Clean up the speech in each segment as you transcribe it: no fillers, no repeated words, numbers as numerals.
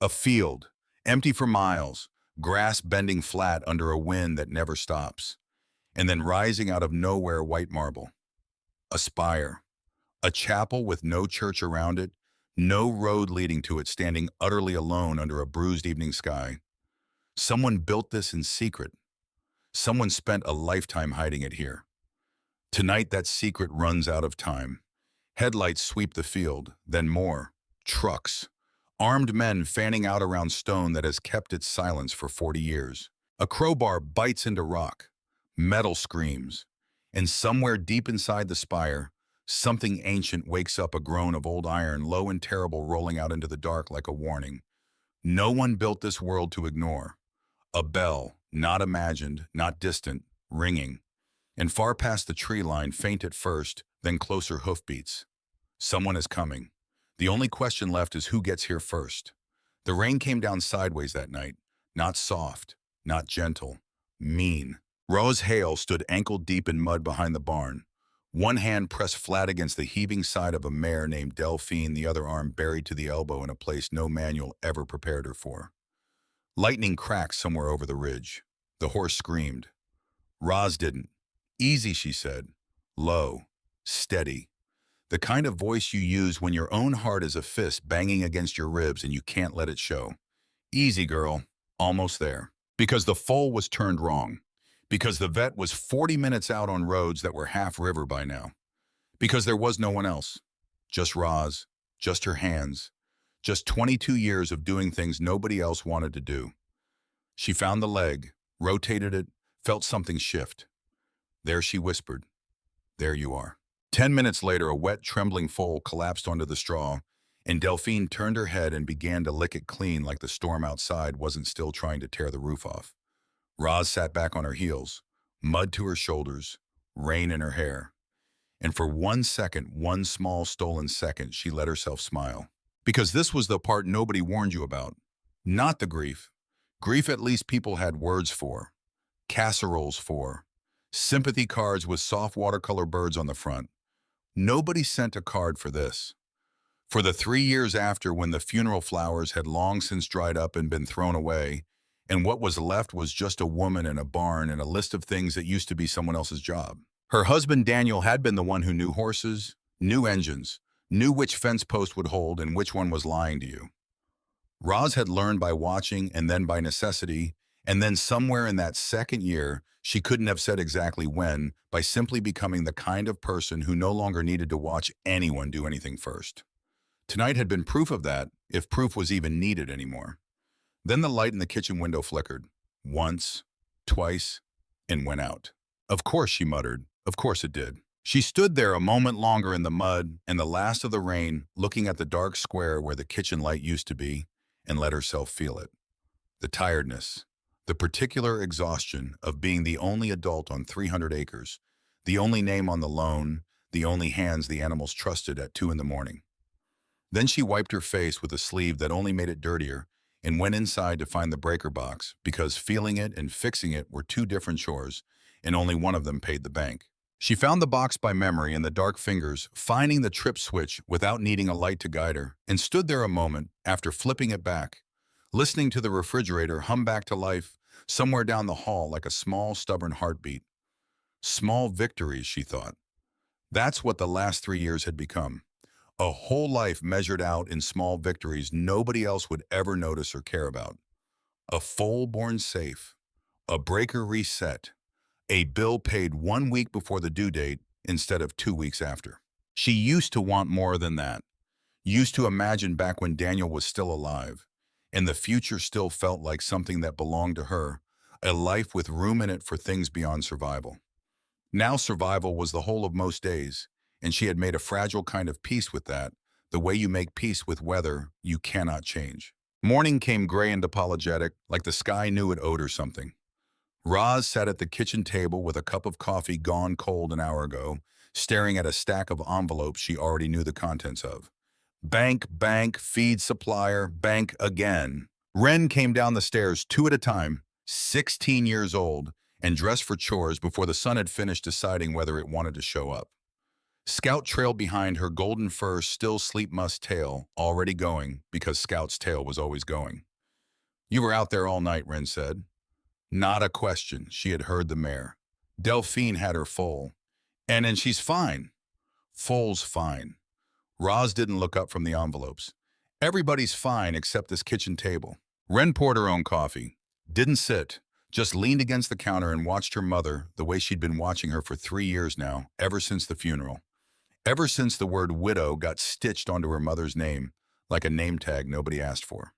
A field, empty for miles, grass bending flat under a wind that never stops. And then rising out of nowhere, white marble. A spire, a chapel with no church around it, no road leading to it, standing utterly alone under a bruised evening sky. Someone built this in secret. Someone spent a lifetime hiding it here. Tonight that secret runs out of time. Headlights sweep the field, then more. Trucks. Armed men fanning out around stone that has kept its silence for 40 years. A crowbar bites into rock. Metal screams. And somewhere deep inside the spire, something ancient wakes up, a groan of old iron, low and terrible, rolling out into the dark like a warning. No one built this world to ignore. A bell, not imagined, not distant, ringing. And far past the tree line, faint at first, then closer hoofbeats. Someone is coming. The only question left is who gets here first. The rain came down sideways that night, not soft, not gentle, mean. Raw's hail stood ankle-deep in mud behind the barn, one hand pressed flat against the heaving side of a mare named Delphine, the other arm buried to the elbow in a place no manual ever prepared her for. Lightning cracked somewhere over the ridge. The horse screamed. Roz didn't. Easy, she said. Low. Steady. The kind of voice you use when your own heart is a fist banging against your ribs and you can't let it show. Easy, girl. Almost there. Because the foal was turned wrong. Because the vet was 40 minutes out on roads that were half river by now. Because there was no one else. Just Roz. Just her hands. Just 22 years of doing things nobody else wanted to do. She found the leg, rotated it, felt something shift. There she whispered. There you are. 10 minutes later, a wet, trembling foal collapsed onto the straw, and Delphine turned her head and began to lick it clean like the storm outside wasn't still trying to tear the roof off. Roz sat back on her heels, mud to her shoulders, rain in her hair. And for 1 second, one small stolen second, she let herself smile. Because this was the part nobody warned you about. Not the grief. Grief at least people had words for. Casseroles for. Sympathy cards with soft watercolor birds on the front. Nobody sent a card for this. For the 3 years after, when the funeral flowers had long since dried up and been thrown away, and what was left was just a woman and a barn and a list of things that used to be someone else's job. Her husband Daniel had been the one who knew horses, knew engines, knew which fence post would hold and which one was lying to you. Roz had learned by watching and then by necessity, and then somewhere in that second year, she couldn't have said exactly when, by simply becoming the kind of person who no longer needed to watch anyone do anything first. Tonight had been proof of that, if proof was even needed anymore. Then the light in the kitchen window flickered. Once, twice, and went out. Of course, she muttered. Of course it did. She stood there a moment longer in the mud and the last of the rain, looking at the dark square where the kitchen light used to be, and let herself feel it. The tiredness, the particular exhaustion of being the only adult on 300 acres, the only name on the loan, the only hands the animals trusted at 2 in the morning. Then she wiped her face with a sleeve that only made it dirtier and went inside to find the breaker box because feeling it and fixing it were 2 different chores, and only one of them paid the bank. She found the box by memory in the dark fingers, finding the trip switch without needing a light to guide her, and stood there a moment after flipping it back, listening to the refrigerator hum back to life somewhere down the hall like a small, stubborn heartbeat. Small victories, she thought. That's what the last 3 years had become. A whole life measured out in small victories nobody else would ever notice or care about. A foal born safe, a breaker reset, a bill paid 1 week before the due date instead of 2 weeks after. She used to want more than that, used to imagine back when Daniel was still alive, and the future still felt like something that belonged to her, a life with room in it for things beyond survival. Now survival was the whole of most days, and she had made a fragile kind of peace with that, the way you make peace with weather you cannot change. Morning came gray and apologetic, like the sky knew it owed her something. Roz sat at the kitchen table with a cup of coffee gone cold an hour ago, staring at a stack of envelopes she already knew the contents of. Bank, bank, feed supplier, bank again. Wren came down the stairs 2 at a time, 16 years old, and dressed for chores before the sun had finished deciding whether it wanted to show up. Scout trailed behind, her golden fur still sleep musk tail, already going because Scout's tail was always going. You were out there all night, Wren said. Not a question, she had heard the mare. Delphine had her foal. And she's fine. Foal's fine. Roz didn't look up from the envelopes. Everybody's fine except this kitchen table. Wren poured her own coffee. Didn't sit. Just leaned against the counter and watched her mother the way she'd been watching her for 3 years now, ever since the funeral. Ever since the word widow got stitched onto her mother's name, like a name tag nobody asked for.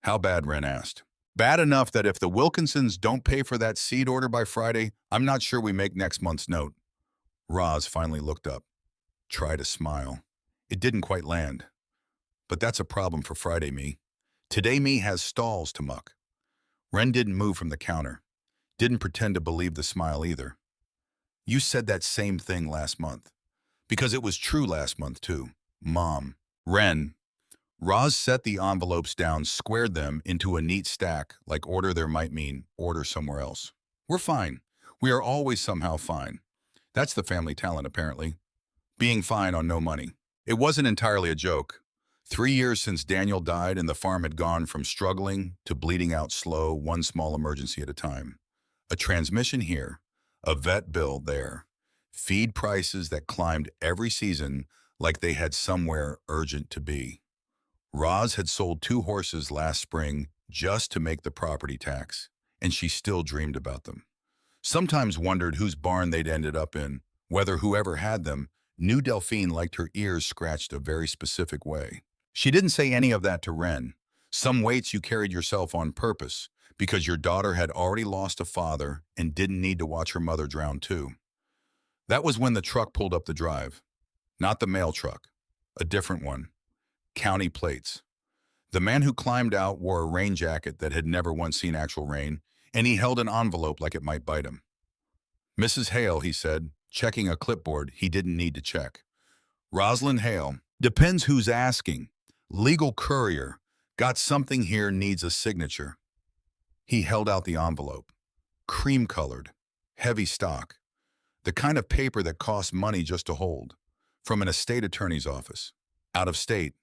How bad, Wren asked. Bad enough that if the Wilkinsons don't pay for that seed order by Friday, I'm not sure we make next month's note. Roz finally looked up. Tried a smile. It didn't quite land. But that's a problem for Friday me. Today me has stalls to muck. Wren didn't move from the counter. Didn't pretend to believe the smile either. You said that same thing last month. Because it was true last month too. Mom. Wren. Roz set the envelopes down, squared them into a neat stack, like order there might mean order somewhere else. We're fine. We are always somehow fine. That's the family talent, apparently. Being fine on no money. It wasn't entirely a joke. 3 years since Daniel died and the farm had gone from struggling to bleeding out slow, one small emergency at a time. A transmission here, a vet bill there, feed prices that climbed every season like they had somewhere urgent to be. Roz had sold 2 horses last spring just to make the property tax, and she still dreamed about them. Sometimes wondered whose barn they'd ended up in, whether whoever had them knew Delphine liked her ears scratched a very specific way. She didn't say any of that to Wren. Some weights you carried yourself on purpose, because your daughter had already lost a father and didn't need to watch her mother drown too. That was when the truck pulled up the drive. Not the mail truck. A different one. County plates. The man who climbed out wore a rain jacket that had never once seen actual rain, and he held an envelope like it might bite him. Mrs. Hale, he said, checking a clipboard he didn't need to check. Rosalind Hale. Depends who's asking. Legal courier. Got something here, needs a signature. He held out the envelope. Cream-colored. Heavy stock. The kind of paper that costs money just to hold. From an estate attorney's office. Out of state.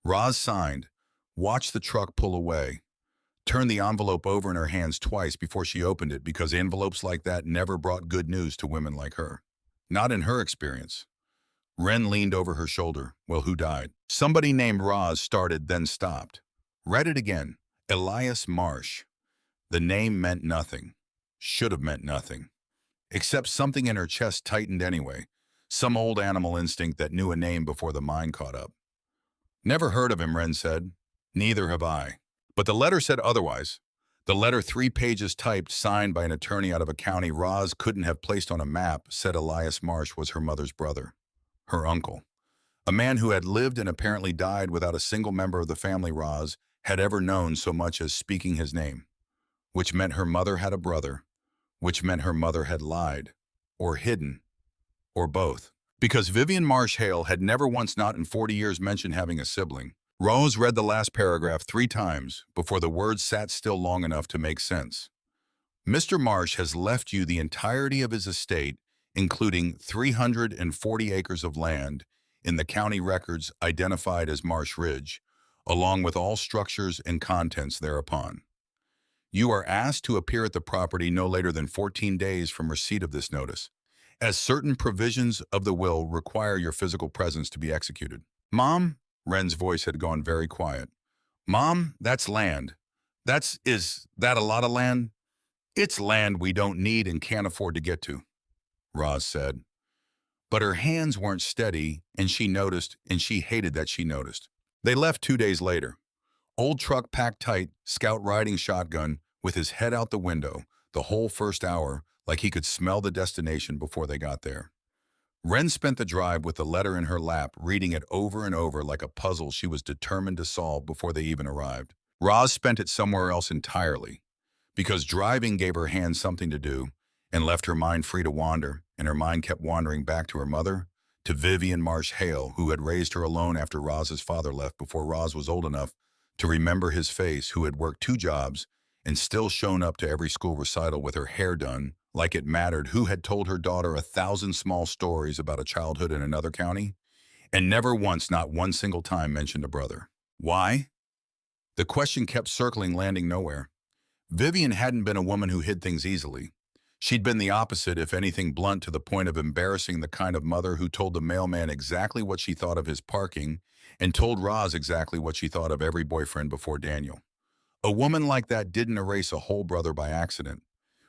Roz signed, watched the truck pull away, turned the envelope over in her hands twice before she opened it because envelopes like that never brought good news to women like her. Not in her experience. Wren leaned over her shoulder. Well, who died? Somebody named Roz started, then stopped. Read it again. Elias Marsh. The name meant nothing. Should have meant nothing. Except something in her chest tightened anyway. Some old animal instinct that knew a name before the mind caught up. Never heard of him, Wren said. Neither have I. But the letter said otherwise. The letter, 3 pages typed, signed by an attorney out of a county Roz couldn't have placed on a map, said Elias Marsh was her mother's brother. Her uncle. A man who had lived and apparently died without a single member of the family Roz had ever known so much as speaking his name. Which meant her mother had a brother. Which meant her mother had lied. Or hidden. Or both. Because Vivian Marsh Hale had never once, not in 40 years, mentioned having a sibling. Rose read the last paragraph 3 times before the words sat still long enough to make sense. Mr. Marsh has left you the entirety of his estate, including 340 acres of land in the county records identified as Marsh Ridge, along with all structures and contents thereupon. You are asked to appear at the property no later than 14 days from receipt of this notice, as certain provisions of the will require your physical presence to be executed. Mom, Wren's voice had gone very quiet. Mom, that's land. Is that a lot of land? It's land we don't need and can't afford to get to, Roz said. But her hands weren't steady, and she noticed, and she hated that she noticed. They left 2 days later. Old truck packed tight, Scout riding shotgun, with his head out the window, the whole first hour, like he could smell the destination before they got there. Wren spent the drive with the letter in her lap, reading it over and over like a puzzle she was determined to solve before they even arrived. Roz spent it somewhere else entirely, because driving gave her hands something to do and left her mind free to wander, and her mind kept wandering back to her mother, to Vivian Marsh Hale, who had raised her alone after Roz's father left before Roz was old enough to remember his face, who had worked 2 jobs and still shown up to every school recital with her hair done, like it mattered who had told her daughter 1,000 small stories about a childhood in another county, and never once, not one single time, mentioned a brother. Why? The question kept circling, landing nowhere. Vivian hadn't been a woman who hid things easily. She'd been the opposite, if anything blunt, to the point of embarrassing, the kind of mother who told the mailman exactly what she thought of his parking and told Roz exactly what she thought of every boyfriend before Daniel. A woman like that didn't erase a whole brother by accident,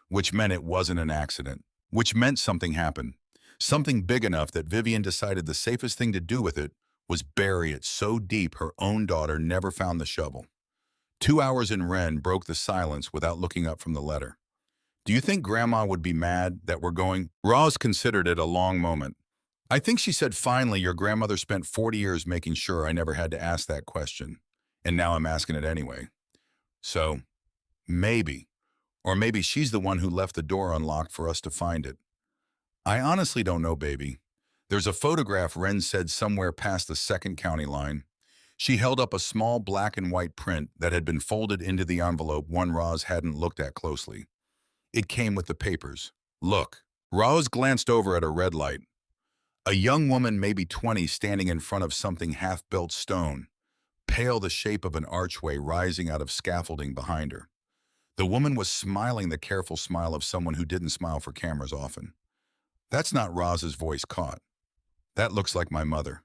which meant it wasn't an accident, which meant something happened. Something big enough that Vivian decided the safest thing to do with it was bury it so deep her own daughter never found the shovel. 2 hours in, Wren broke the silence without looking up from the letter. Do you think Grandma would be mad that we're going? Roz considered it a long moment. I think she said, finally, your grandmother spent 40 years making sure I never had to ask that question, and now I'm asking it anyway. So, maybe. Or maybe she's the one who left the door unlocked for us to find it. I honestly don't know, baby. There's a photograph, Wren said, somewhere past the second county line. She held up a small black and white print that had been folded into the envelope one Roz hadn't looked at closely. It came with the papers. Look. Roz glanced over at a red light. A young woman, maybe 20, standing in front of something half-built stone, pale, the shape of an archway rising out of scaffolding behind her. The woman was smiling, the careful smile of someone who didn't smile for cameras often. That's not. Roz's voice caught. That looks like my mother.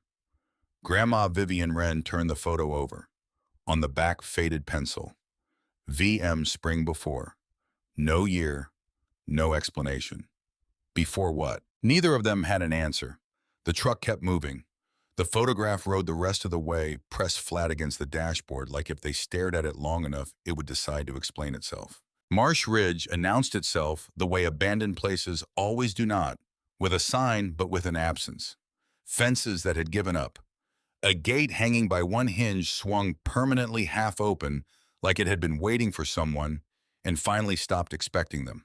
Grandma Vivian. Wren turned the photo over. On the back, faded pencil. VM, spring before. No year, no explanation. Before what? Neither of them had an answer. The truck kept moving. The photograph rode the rest of the way, pressed flat against the dashboard, like if they stared at it long enough, it would decide to explain itself. Marsh Ridge announced itself the way abandoned places always do, not with a sign, but with an absence. Fences that had given up. A gate hanging by one hinge swung permanently half open, like it had been waiting for someone, and finally stopped expecting them.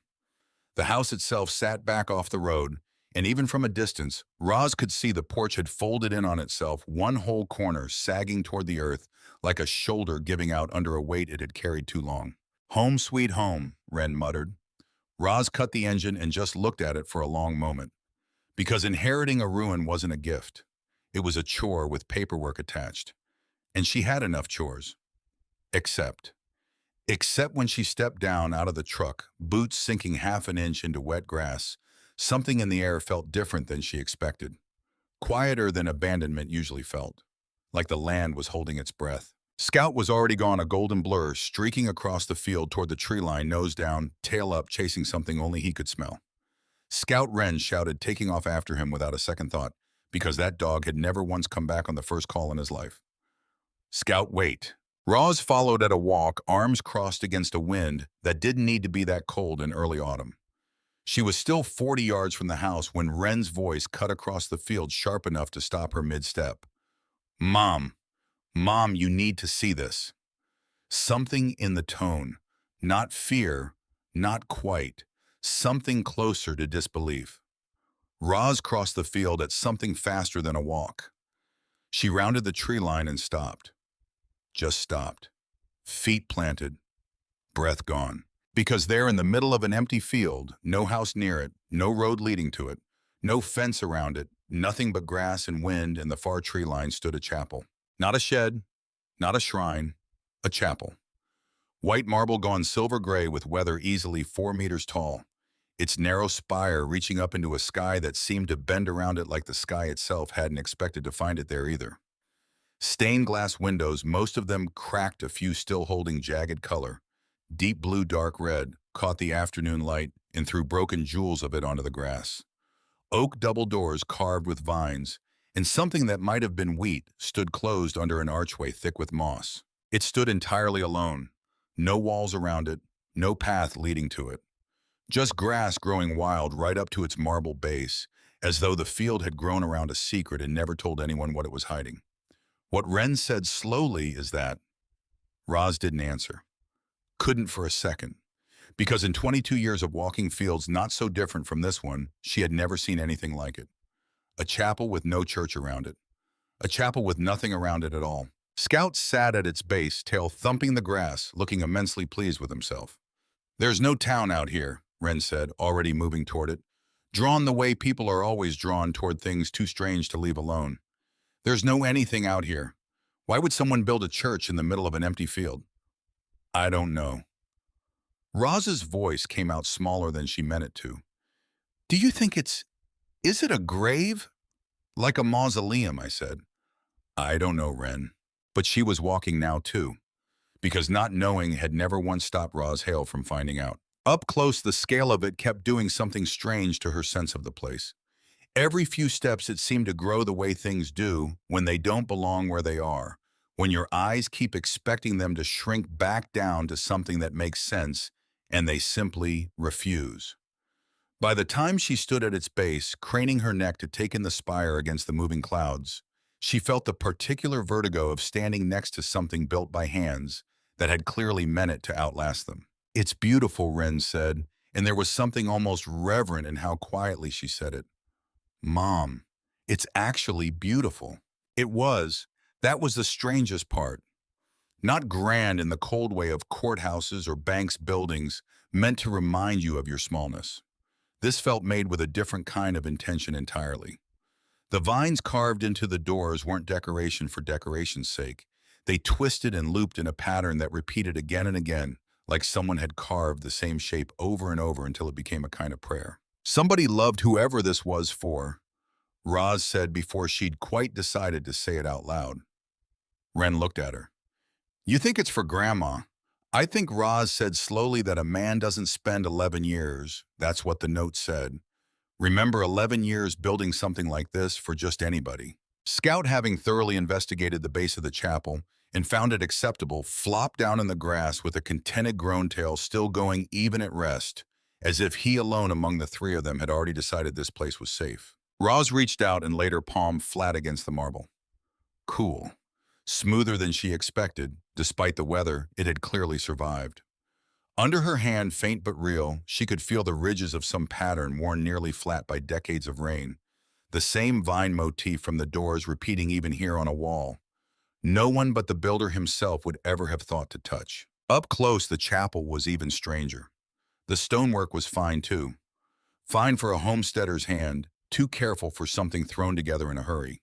The house itself sat back off the road, and even from a distance, Roz could see the porch had folded in on itself, one whole corner sagging toward the earth, like a shoulder giving out under a weight it had carried too long. Home sweet home, Wren muttered. Roz cut the engine and just looked at it for a long moment. Because inheriting a ruin wasn't a gift. It was a chore with paperwork attached. And she had enough chores. Except when she stepped down out of the truck, boots sinking half an inch into wet grass, something in the air felt different than she expected. Quieter than abandonment usually felt. Like the land was holding its breath. Scout was already gone, a golden blur, streaking across the field toward the tree line, nose down, tail up, chasing something only he could smell. Scout, Wren shouted, taking off after him without a second thought, because that dog had never once come back on the first call in his life. Scout, wait. Roz followed at a walk, arms crossed against a wind that didn't need to be that cold in early autumn. She was still 40 yards from the house when Wren's voice cut across the field sharp enough to stop her mid-step. Mom, you need to see this. Something in the tone, not fear, not quite, something closer to disbelief. Roz crossed the field at something faster than a walk. She rounded the tree line and stopped. Just stopped. Feet planted, breath gone. Because there in the middle of an empty field, no house near it, no road leading to it, no fence around it, nothing but grass and wind and the far tree line, stood a chapel. Not a shed, not a shrine, a chapel. White marble gone silver gray with weather easily 4 meters tall. Its narrow spire reaching up into a sky that seemed to bend around it like the sky itself hadn't expected to find it there either. Stained glass windows, most of them cracked, a few still holding jagged color. Deep blue, dark red, caught the afternoon light and threw broken jewels of it onto the grass. Oak double doors carved with vines, and something that might have been wheat stood closed under an archway thick with moss. It stood entirely alone. No walls around it, no path leading to it. Just grass growing wild right up to its marble base, as though the field had grown around a secret and never told anyone what it was hiding. What Wren said slowly is that Roz didn't answer. Couldn't for a second. Because in 22 years of walking fields not so different from this one, she had never seen anything like it. A chapel with no church around it. A chapel with nothing around it at all. Scout sat at its base, tail thumping the grass, looking immensely pleased with himself. There's no town out here, Wren said, already moving toward it. Drawn the way people are always drawn toward things too strange to leave alone. There's no anything out here. Why would someone build a church in the middle of an empty field? I don't know. Roz's voice came out smaller than she meant it to. Do you think is it a grave? Like a mausoleum, I said. I don't know, Wren. But she was walking now, too, because not knowing had never once stopped Roz Hale from finding out. Up close, the scale of it kept doing something strange to her sense of the place. Every few steps, it seemed to grow the way things do when they don't belong where they are, when your eyes keep expecting them to shrink back down to something that makes sense, and they simply refuse. By the time she stood at its base, craning her neck to take in the spire against the moving clouds, she felt the particular vertigo of standing next to something built by hands that had clearly meant it to outlast them. It's beautiful, Wren said, and there was something almost reverent in how quietly she said it. Mom, it's actually beautiful. It was. That was the strangest part. Not grand in the cold way of courthouses or banks buildings meant to remind you of your smallness. This felt made with a different kind of intention entirely. The vines carved into the doors weren't decoration for decoration's sake. They twisted and looped in a pattern that repeated again and again, like someone had carved the same shape over and over until it became a kind of prayer. Somebody loved whoever this was for, Roz said before she'd quite decided to say it out loud. Wren looked at her. You think it's for Grandma? I think Roz said slowly that a man doesn't spend 11 years. That's what the note said. Remember 11 years building something like this for just anybody. Scout, having thoroughly investigated the base of the chapel and found it acceptable, flopped down in the grass with a contented groan tail still going even at rest, as if he alone among the three of them had already decided this place was safe. Roz reached out and laid her palm flat against the marble. Cool. Smoother than she expected. Despite the weather, it had clearly survived. Under her hand, faint but real, she could feel the ridges of some pattern worn nearly flat by decades of rain. The same vine motif from the doors repeating even here on a wall. No one but the builder himself would ever have thought to touch. Up close, the chapel was even stranger. The stonework was fine too. Fine for a homesteader's hand, too careful for something thrown together in a hurry.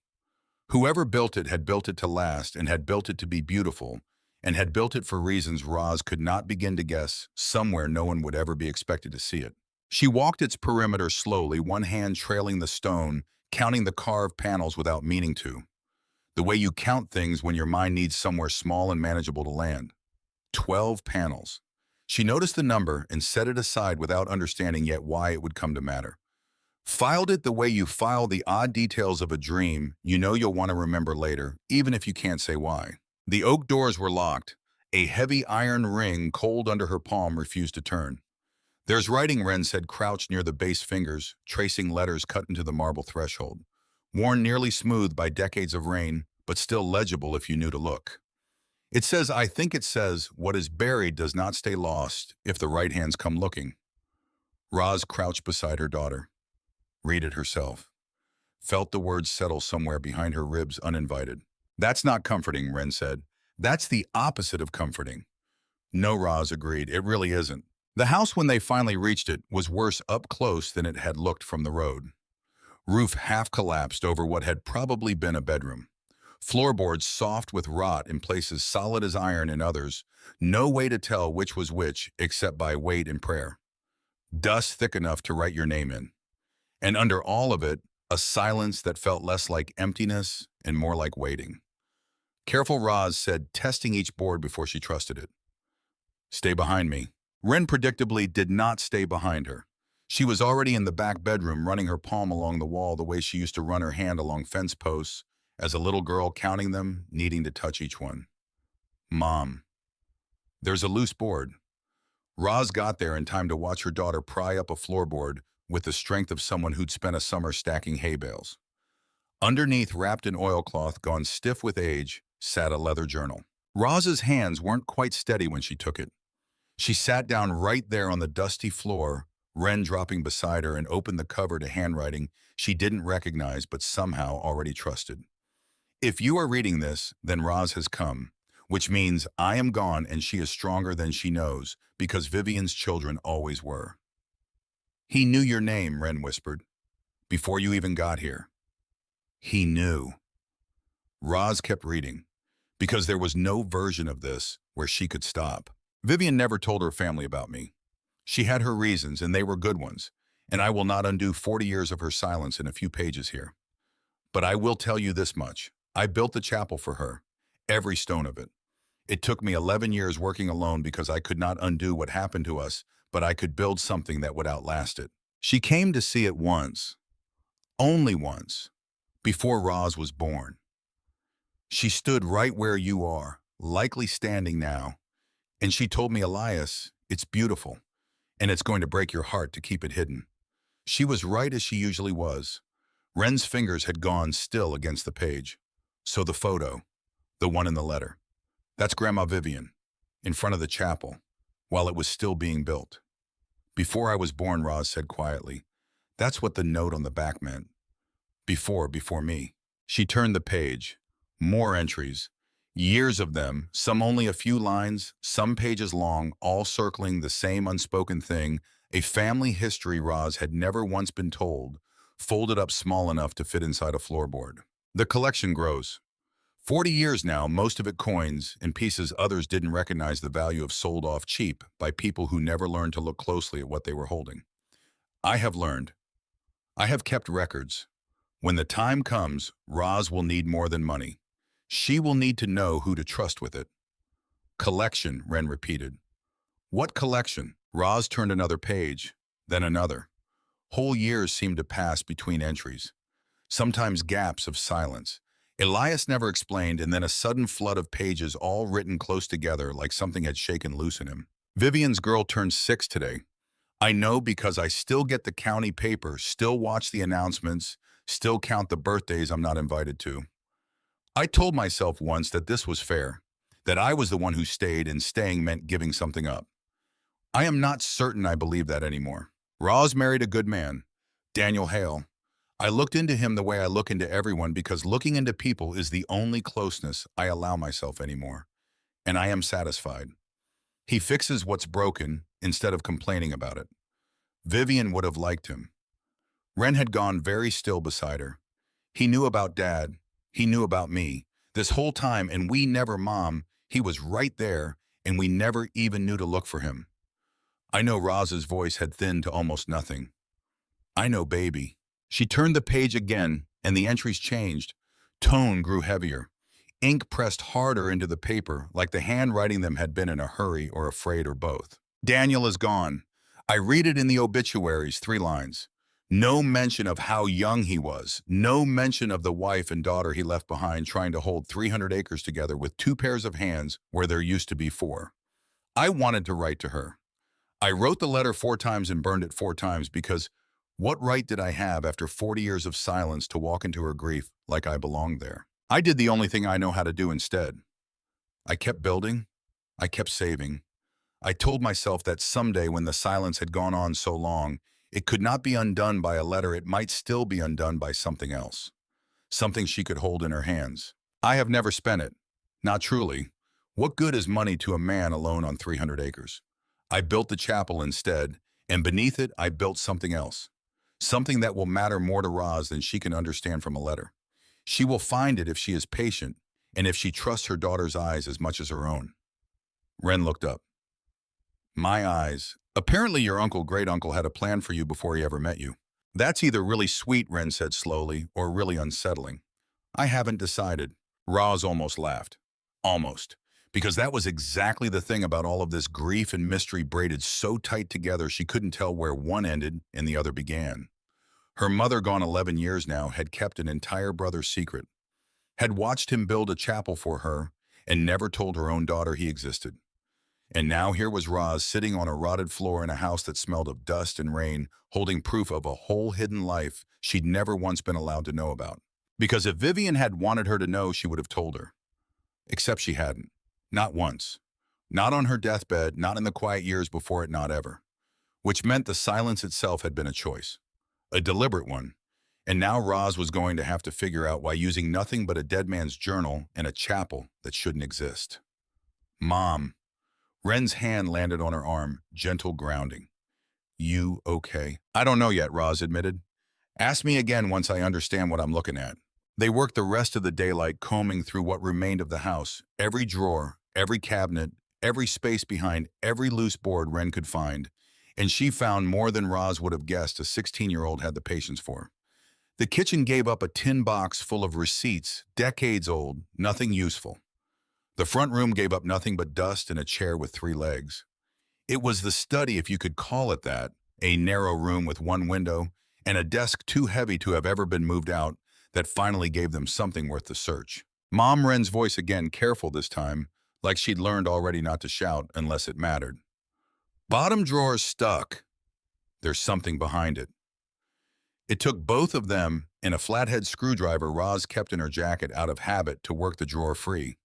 Whoever built it had built it to last and had built it to be beautiful, and had built it for reasons Roz could not begin to guess, somewhere no one would ever be expected to see it. She walked its perimeter slowly, one hand trailing the stone, counting the carved panels without meaning to. The way you count things when your mind needs somewhere small and manageable to land. 12 panels. She noticed the number and set it aside without understanding yet why it would come to matter. Filed it the way you file the odd details of a dream you know you'll want to remember later, even if you can't say why. The oak doors were locked. A heavy iron ring cold under her palm refused to turn. There's writing, Wren said, crouched near the base fingers, tracing letters cut into the marble threshold. Worn nearly smooth by decades of rain, but still legible if you knew to look. It says, I think it says, what is buried does not stay lost if the right hands come looking. Roz crouched beside her daughter. Read it herself. Felt the words settle somewhere behind her ribs uninvited. That's not comforting, Wren said. That's the opposite of comforting. No, Roz agreed, it really isn't. The house, when they finally reached it, was worse up close than it had looked from the road. Roof half collapsed over what had probably been a bedroom. Floorboards soft with rot in places, solid as iron in others. No way to tell which was which except by weight and prayer. Dust thick enough to write your name in. And under all of it, a silence that felt less like emptiness and more like waiting. Careful, Roz said, testing each board before she trusted it. Stay behind me. Wren predictably did not stay behind her. She was already in the back bedroom, running her palm along the wall the way she used to run her hand along fence posts, as a little girl, counting them, needing to touch each one. Mom. There's a loose board. Roz got there in time to watch her daughter pry up a floorboard with the strength of someone who'd spent a summer stacking hay bales. Underneath, wrapped in oilcloth, gone stiff with age, sat a leather journal. Roz's hands weren't quite steady when she took it. She sat down right there on the dusty floor, Wren dropping beside her, and opened the cover to handwriting she didn't recognize but somehow already trusted. If you are reading this, then Roz has come, which means I am gone and she is stronger than she knows, because Vivian's children always were. He knew your name, Wren whispered, before you even got here. He knew. Roz kept reading, because there was no version of this where she could stop. Vivian never told her family about me. She had her reasons, and they were good ones, and I will not undo 40 years of her silence in a few pages here. But I will tell you this much. I built the chapel for her, every stone of it. It took me 11 years working alone because I could not undo what happened to us, but I could build something that would outlast it. She came to see it once, only once, before Roz was born. She stood right where you are, likely standing now, and she told me, Elias, it's beautiful, and it's going to break your heart to keep it hidden. She was right as she usually was. Wren's fingers had gone still against the page. So the photo, the one in the letter, that's Grandma Vivian, in front of the chapel, while it was still being built. Before I was born, Roz said quietly. That's what the note on the back meant. Before me. She turned the page. More entries. Years of them, some only a few lines, some pages long, all circling the same unspoken thing, a family history Roz had never once been told, folded up small enough to fit inside a floorboard. The collection grows. 40 years now, most of it coins and pieces others didn't recognize the value of, sold off cheap by people who never learned to look closely at what they were holding. I have learned. I have kept records. When the time comes, Roz will need more than money. She will need to know who to trust with it. Collection, Wren repeated. What collection? Roz turned another page, then another. Whole years seemed to pass between entries. Sometimes gaps of silence. Elias never explained, and then a sudden flood of pages all written close together like something had shaken loose in him. Vivian's girl turned 6 today. I know because I still get the county paper, still watch the announcements, still count the birthdays I'm not invited to. I told myself once that this was fair, that I was the one who stayed, and staying meant giving something up. I am not certain I believe that anymore. Roz married a good man, Daniel Hale. I looked into him the way I look into everyone because looking into people is the only closeness I allow myself anymore. And I am satisfied. He fixes what's broken instead of complaining about it. Vivian would have liked him. Wren had gone very still beside her. He knew about Dad. He knew about me. This whole time, and we never, Mom, he was right there, and we never even knew to look for him. I know Roz's voice had thinned to almost nothing. I know, baby. She turned the page again, and the entries changed. Tone grew heavier. Ink pressed harder into the paper, like the hand writing them had been in a hurry or afraid or both. Daniel is gone. I read it in the obituaries, 3 lines. No mention of how young he was. No mention of the wife and daughter he left behind trying to hold 300 acres together with 2 pairs of hands where there used to be 4. I wanted to write to her. I wrote the letter 4 times and burned it 4 times because what right did I have after 40 years of silence to walk into her grief like I belonged there? I did the only thing I know how to do instead. I kept building. I kept saving. I told myself that someday when the silence had gone on so long, it could not be undone by a letter. It might still be undone by something else. Something she could hold in her hands. I have never spent it. Not truly. What good is money to a man alone on 300 acres? I built the chapel instead, and beneath it I built something else. Something that will matter more to Roz than she can understand from a letter. She will find it if she is patient, and if she trusts her daughter's eyes as much as her own. Wren looked up. My eyes. Apparently your great-uncle had a plan for you before he ever met you. That's either really sweet, Wren said slowly, or really unsettling. I haven't decided. Roz almost laughed. Almost. Because that was exactly the thing about all of this grief and mystery braided so tight together she couldn't tell where one ended and the other began. Her mother, gone 11 years now, had kept an entire brother's secret, had watched him build a chapel for her, and never told her own daughter he existed. And now here was Roz sitting on a rotted floor in a house that smelled of dust and rain, holding proof of a whole hidden life she'd never once been allowed to know about. Because if Vivian had wanted her to know, she would have told her. Except she hadn't. Not once. Not on her deathbed, not in the quiet years before it, not ever. Which meant the silence itself had been a choice. A deliberate one. And now Roz was going to have to figure out why using nothing but a dead man's journal and a chapel that shouldn't exist. Mom. Wren's hand landed on her arm, gentle grounding. You okay? I don't know yet, Roz admitted. Ask me again once I understand what I'm looking at. They worked the rest of the daylight combing through what remained of the house, every drawer, every cabinet, every space behind every loose board Wren could find, and she found more than Roz would have guessed a 16-year-old had the patience for. The kitchen gave up a tin box full of receipts, decades old, nothing useful. The front room gave up nothing but dust and a chair with 3 legs. It was the study, if you could call it that, a narrow room with one window and a desk too heavy to have ever been moved out, that finally gave them something worth the search. Mom Wren's voice again, careful this time, like she'd learned already not to shout unless it mattered. Bottom drawer's stuck. There's something behind it. It took both of them and a flathead screwdriver Roz kept in her jacket out of habit to work the drawer free.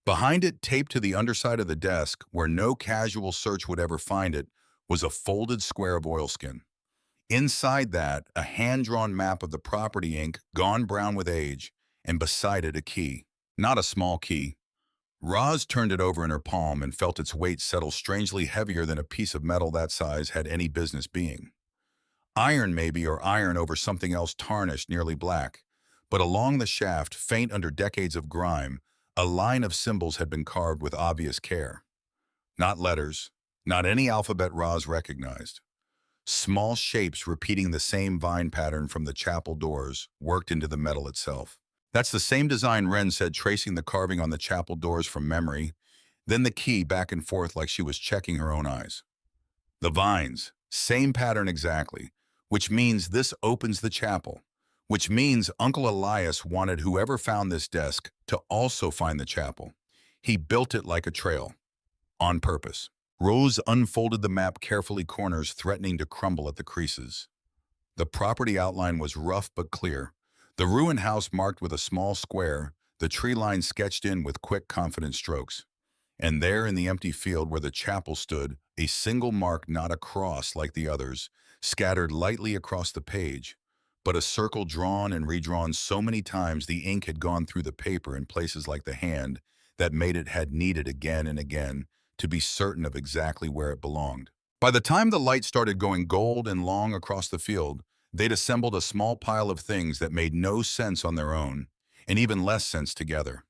Behind it, taped to the underside of the desk, where no casual search would ever find it, was a folded square of oilskin. Inside that, a hand-drawn map of the property, ink gone brown with age, and beside it a key. Not a small key. Roz turned it over in her palm and felt its weight settle strangely heavier than a piece of metal that size had any business being. Iron maybe, or iron over something else tarnished nearly black. But along the shaft, faint under decades of grime, a line of symbols had been carved with obvious care. Not letters, not any alphabet Roz recognized. Small shapes repeating the same vine pattern from the chapel doors, worked into the metal itself. That's the same design, Wren said, tracing the carving on the chapel doors from memory, then the key back and forth like she was checking her own eyes. The vines, same pattern exactly, which means this opens the chapel, which means Uncle Elias wanted whoever found this desk to also find the chapel. He built it like a trail, on purpose. Rose unfolded the map carefully, corners threatening to crumble at the creases. The property outline was rough but clear. The ruined house marked with a small square, the tree line sketched in with quick, confident strokes. And there in the empty field where the chapel stood, a single mark, not a cross like the others, scattered lightly across the page, but a circle drawn and redrawn so many times the ink had gone through the paper in places like the hand that made it had needed again and again to be certain of exactly where it belonged. By the time the light started going gold and long across the field, they'd assembled a small pile of things that made no sense on their own, and even less sense together.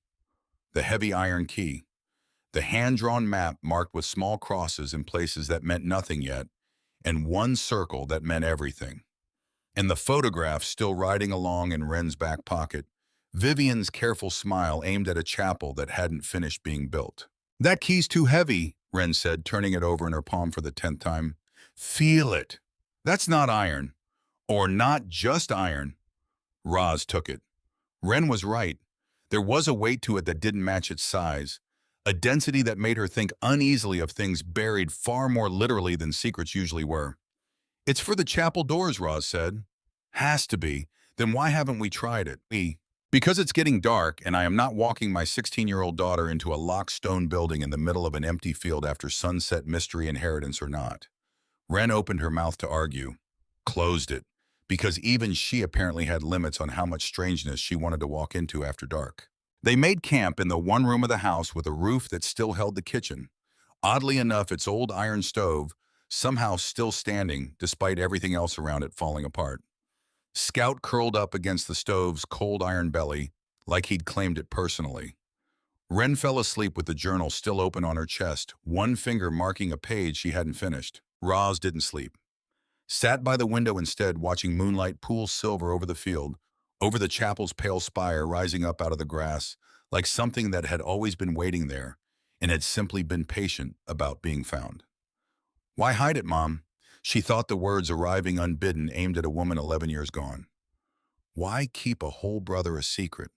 The heavy iron key, the hand-drawn map marked with small crosses in places that meant nothing yet, and one circle that meant everything. And the photograph still riding along in Wren's back pocket, Vivian's careful smile aimed at a chapel that hadn't finished being built. That key's too heavy, Wren said, turning it over in her palm for the 10th time. Feel it. That's not iron. Or not just iron. Roz took it. Wren was right. There was a weight to it that didn't match its size, a density that made her think uneasily of things buried far more literally than secrets usually were. It's for the chapel doors, Roz said. Has to be. Then why haven't we tried it? Because it's getting dark and I am not walking my 16-year-old daughter into a locked stone building in the middle of an empty field after sunset, mystery inheritance or not. Wren opened her mouth to argue, closed it, because even she apparently had limits on how much strangeness she wanted to walk into after dark. They made camp in the one room of the house with a roof that still held the kitchen. Oddly enough, its old iron stove, somehow still standing despite everything else around it falling apart. Scout curled up against the stove's cold iron belly, like he'd claimed it personally. Wren fell asleep with the journal still open on her chest, one finger marking a page she hadn't finished. Roz didn't sleep. Sat by the window instead, watching moonlight pool silver over the field, over the chapel's pale spire rising up out of the grass, like something that had always been waiting there, and had simply been patient about being found. Why hide it, Mom? She thought, the words arriving unbidden, aimed at a woman 11 years gone. Why keep a whole brother a secret?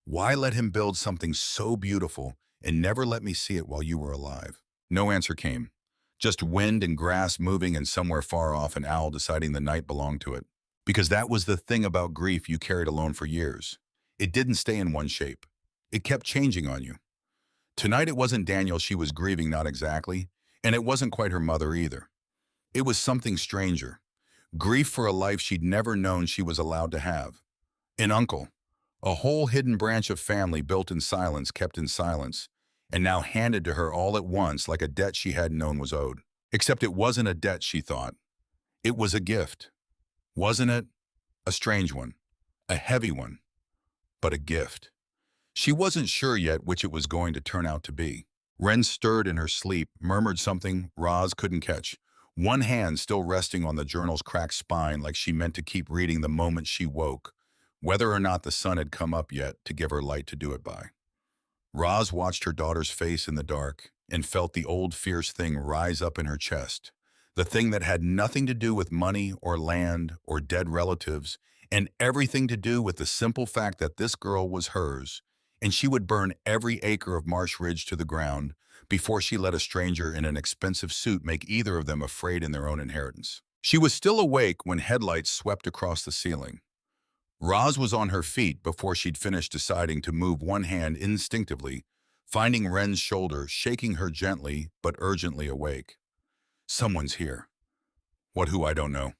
Why let him build something so beautiful and never let me see it while you were alive? No answer came. Just wind and grass moving, and somewhere far off an owl deciding the night belonged to it. Because that was the thing about grief you carried alone for years. It didn't stay in one shape. It kept changing on you. Tonight it wasn't Daniel she was grieving, not exactly, and it wasn't quite her mother either. It was something stranger. Grief for a life she'd never known she was allowed to have. An uncle. A whole hidden branch of family built in silence, kept in silence, and now handed to her all at once like a debt she hadn't known was owed. Except it wasn't a debt, she thought. It was a gift, wasn't it? A strange one, a heavy one, but a gift. She wasn't sure yet which it was going to turn out to be. Wren stirred in her sleep, murmured something Roz couldn't catch, one hand still resting on the journal's cracked spine like she meant to keep reading the moment she woke, whether or not the sun had come up yet to give her light to do it by. Roz watched her daughter's face in the dark and felt the old fierce thing rise up in her chest, the thing that had nothing to do with money or land or dead relatives, and everything to do with the simple fact that this girl was hers, and she would burn every acre of Marsh Ridge to the ground before she let a stranger in an expensive suit make either of them afraid in their own inheritance. She was still awake when headlights swept across the ceiling. Roz was on her feet before she'd finished deciding to move one hand instinctively, finding Wren's shoulder, shaking her gently but urgently awake. Someone's here. Who, I don't know.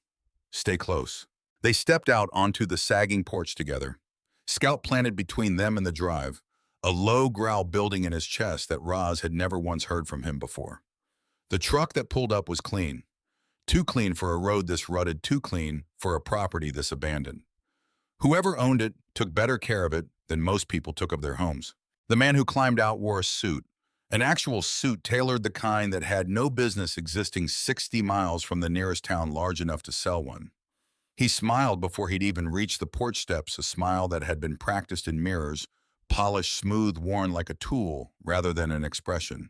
Stay close. They stepped out onto the sagging porch together. Scout planted between them and the drive, a low growl building in his chest that Roz had never once heard from him before. The truck that pulled up was clean. Too clean for a road this rutted, too clean for a property this abandoned. Whoever owned it took better care of it than most people took of their homes. The man who climbed out wore a suit, an actual suit tailored the kind that had no business existing 60 miles from the nearest town large enough to sell one. He smiled before he'd even reached the porch steps, a smile that had been practiced in mirrors, polished, smooth, worn like a tool rather than an expression.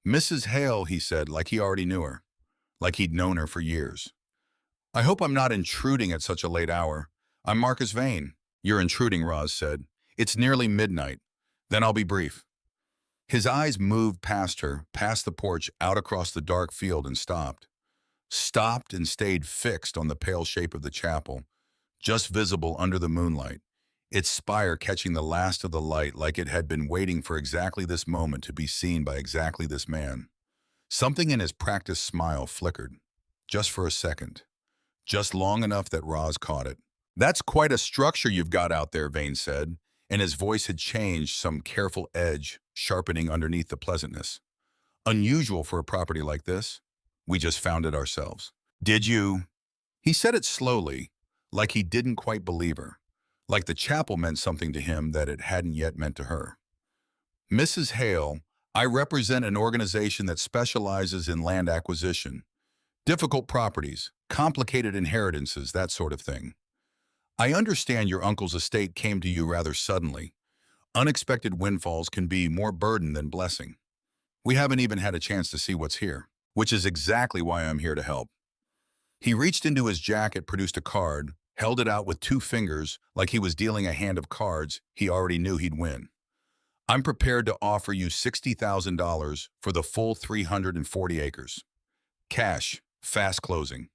"Mrs. Hale," he said, like he already knew her, like he'd known her for years. "I hope I'm not intruding at such a late hour. I'm Marcus Vane." "You're intruding," Roz said. "It's nearly midnight. Then I'll be brief." His eyes moved past her, past the porch, out across the dark field and stopped. Stopped and stayed fixed on the pale shape of the chapel, just visible under the moonlight, its spire catching the last of the light like it had been waiting for exactly this moment to be seen by exactly this man. Something in his practiced smile flickered, just for a second, just long enough that Roz caught it. "That's quite a structure you've got out there," Vane said, and his voice had changed, some careful edge sharpening underneath the pleasantness. "Unusual for a property like this. We just found it ourselves." "Did you?" He said it slowly, like he didn't quite believe her, like the chapel meant something to him that it hadn't yet meant to her. "Mrs. Hale, I represent an organization that specializes in land acquisition, difficult properties, complicated inheritances, that sort of thing. I understand your uncle's estate came to you rather suddenly. Unexpected windfalls can be more burden than blessing. We haven't even had a chance to see what's here, which is exactly why I'm here to help." He reached into his jacket, produced a card, held it out with 2 fingers like he was dealing a hand of cards he already knew he'd win. "I'm prepared to offer you $60,000 for the full 340 acres. Cash, fast closing.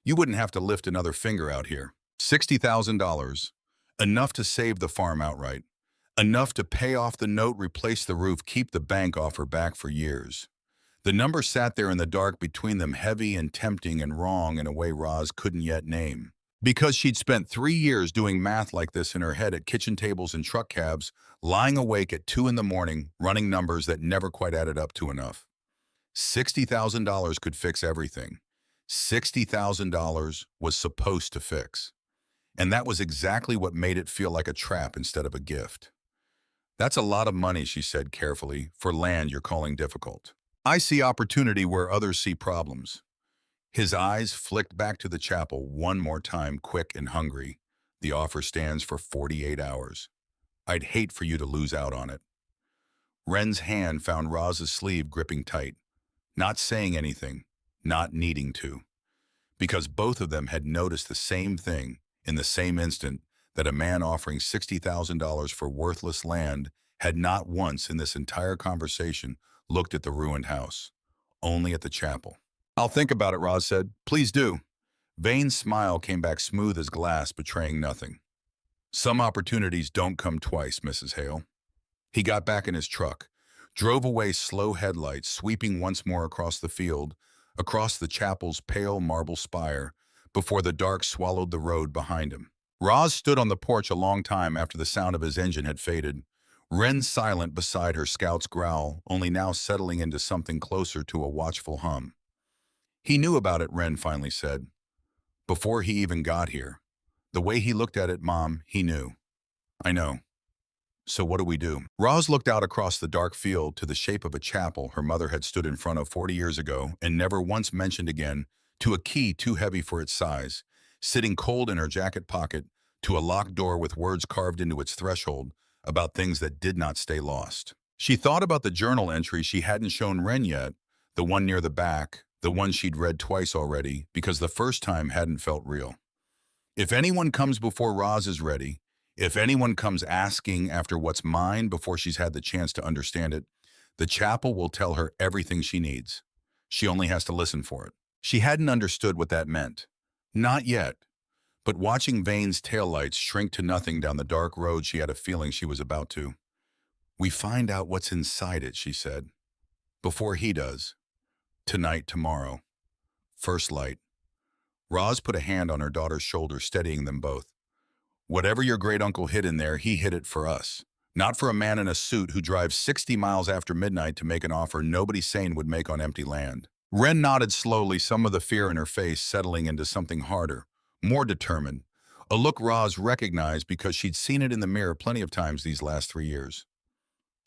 You wouldn't have to lift another finger out here. $60,000, enough to save the farm outright, enough to pay off the note, replace the roof, keep the bank off her back for years." The number sat there in the dark between them, heavy and tempting and wrong in a way Roz couldn't yet name. Because she'd spent 3 years doing math like this in her head at kitchen tables and truck cabs, lying awake at 2 in the morning, running numbers that never quite added up to enough. $60,000 could fix everything. $60,000 was supposed to fix. And that was exactly what made it feel like a trap instead of a gift. "That's a lot of money," she said carefully, "for land you're calling difficult. I see opportunity where others see problems." His eyes flicked back to the chapel one more time, quick and hungry. "The offer stands for 48 hours. I'd hate for you to lose out on it." Wren's hand found Roz's sleeve, gripping tight, not saying anything, not needing to, because both of them had noticed the same thing in the same instant, that a man offering $60,000 for worthless land had not once in this entire conversation looked at the ruined house, only at the chapel. "I'll think about it," Roz said. "Please do." Vane's smile came back smooth as glass, betraying nothing. "Some opportunities don't come twice, Mrs. Hale." He got back in his truck, drove away, slow headlights sweeping once more across the field, across the chapel's pale marble spire, before the dark swallowed the road behind him. Roz stood on the porch a long time after the sound of his engine had faded. Wren silent beside her, Scout's growl only now settling into something closer to a watchful hum. "He knew about it," Wren finally said. Before he even got here. The way he looked at it, Mom, he knew. I know. So what do we do? Roz looked out across the dark field to the shape of a chapel her mother had stood in front of 40 years ago and never once mentioned again, to a key too heavy for its size, sitting cold in her jacket pocket, to a locked door with words carved into its threshold about things that did not stay lost. She thought about the journal entry she hadn't shown Wren yet, the one near the back, the one she'd read twice already, because the first time hadn't felt real. If anyone comes before Roz is ready, if anyone comes asking after what's mine before she's had the chance to understand it, the chapel will tell her everything she needs. She only has to listen for it. She hadn't understood what that meant. Not yet. But watching Vane's taillights shrink to nothing down the dark road, she had a feeling she was about to. We find out what's inside it, she said. Before he does. Tonight, tomorrow. First light. Roz put a hand on her daughter's shoulder, steadying them both. Whatever your great-uncle hid in there, he hid it for us. Not for a man in a suit who drives 60 miles after midnight to make an offer nobody sane would make on empty land. Wren nodded slowly, some of the fear in her face settling into something harder, more determined, a look Roz recognized because she'd seen it in the mirror plenty of times these last 3 years.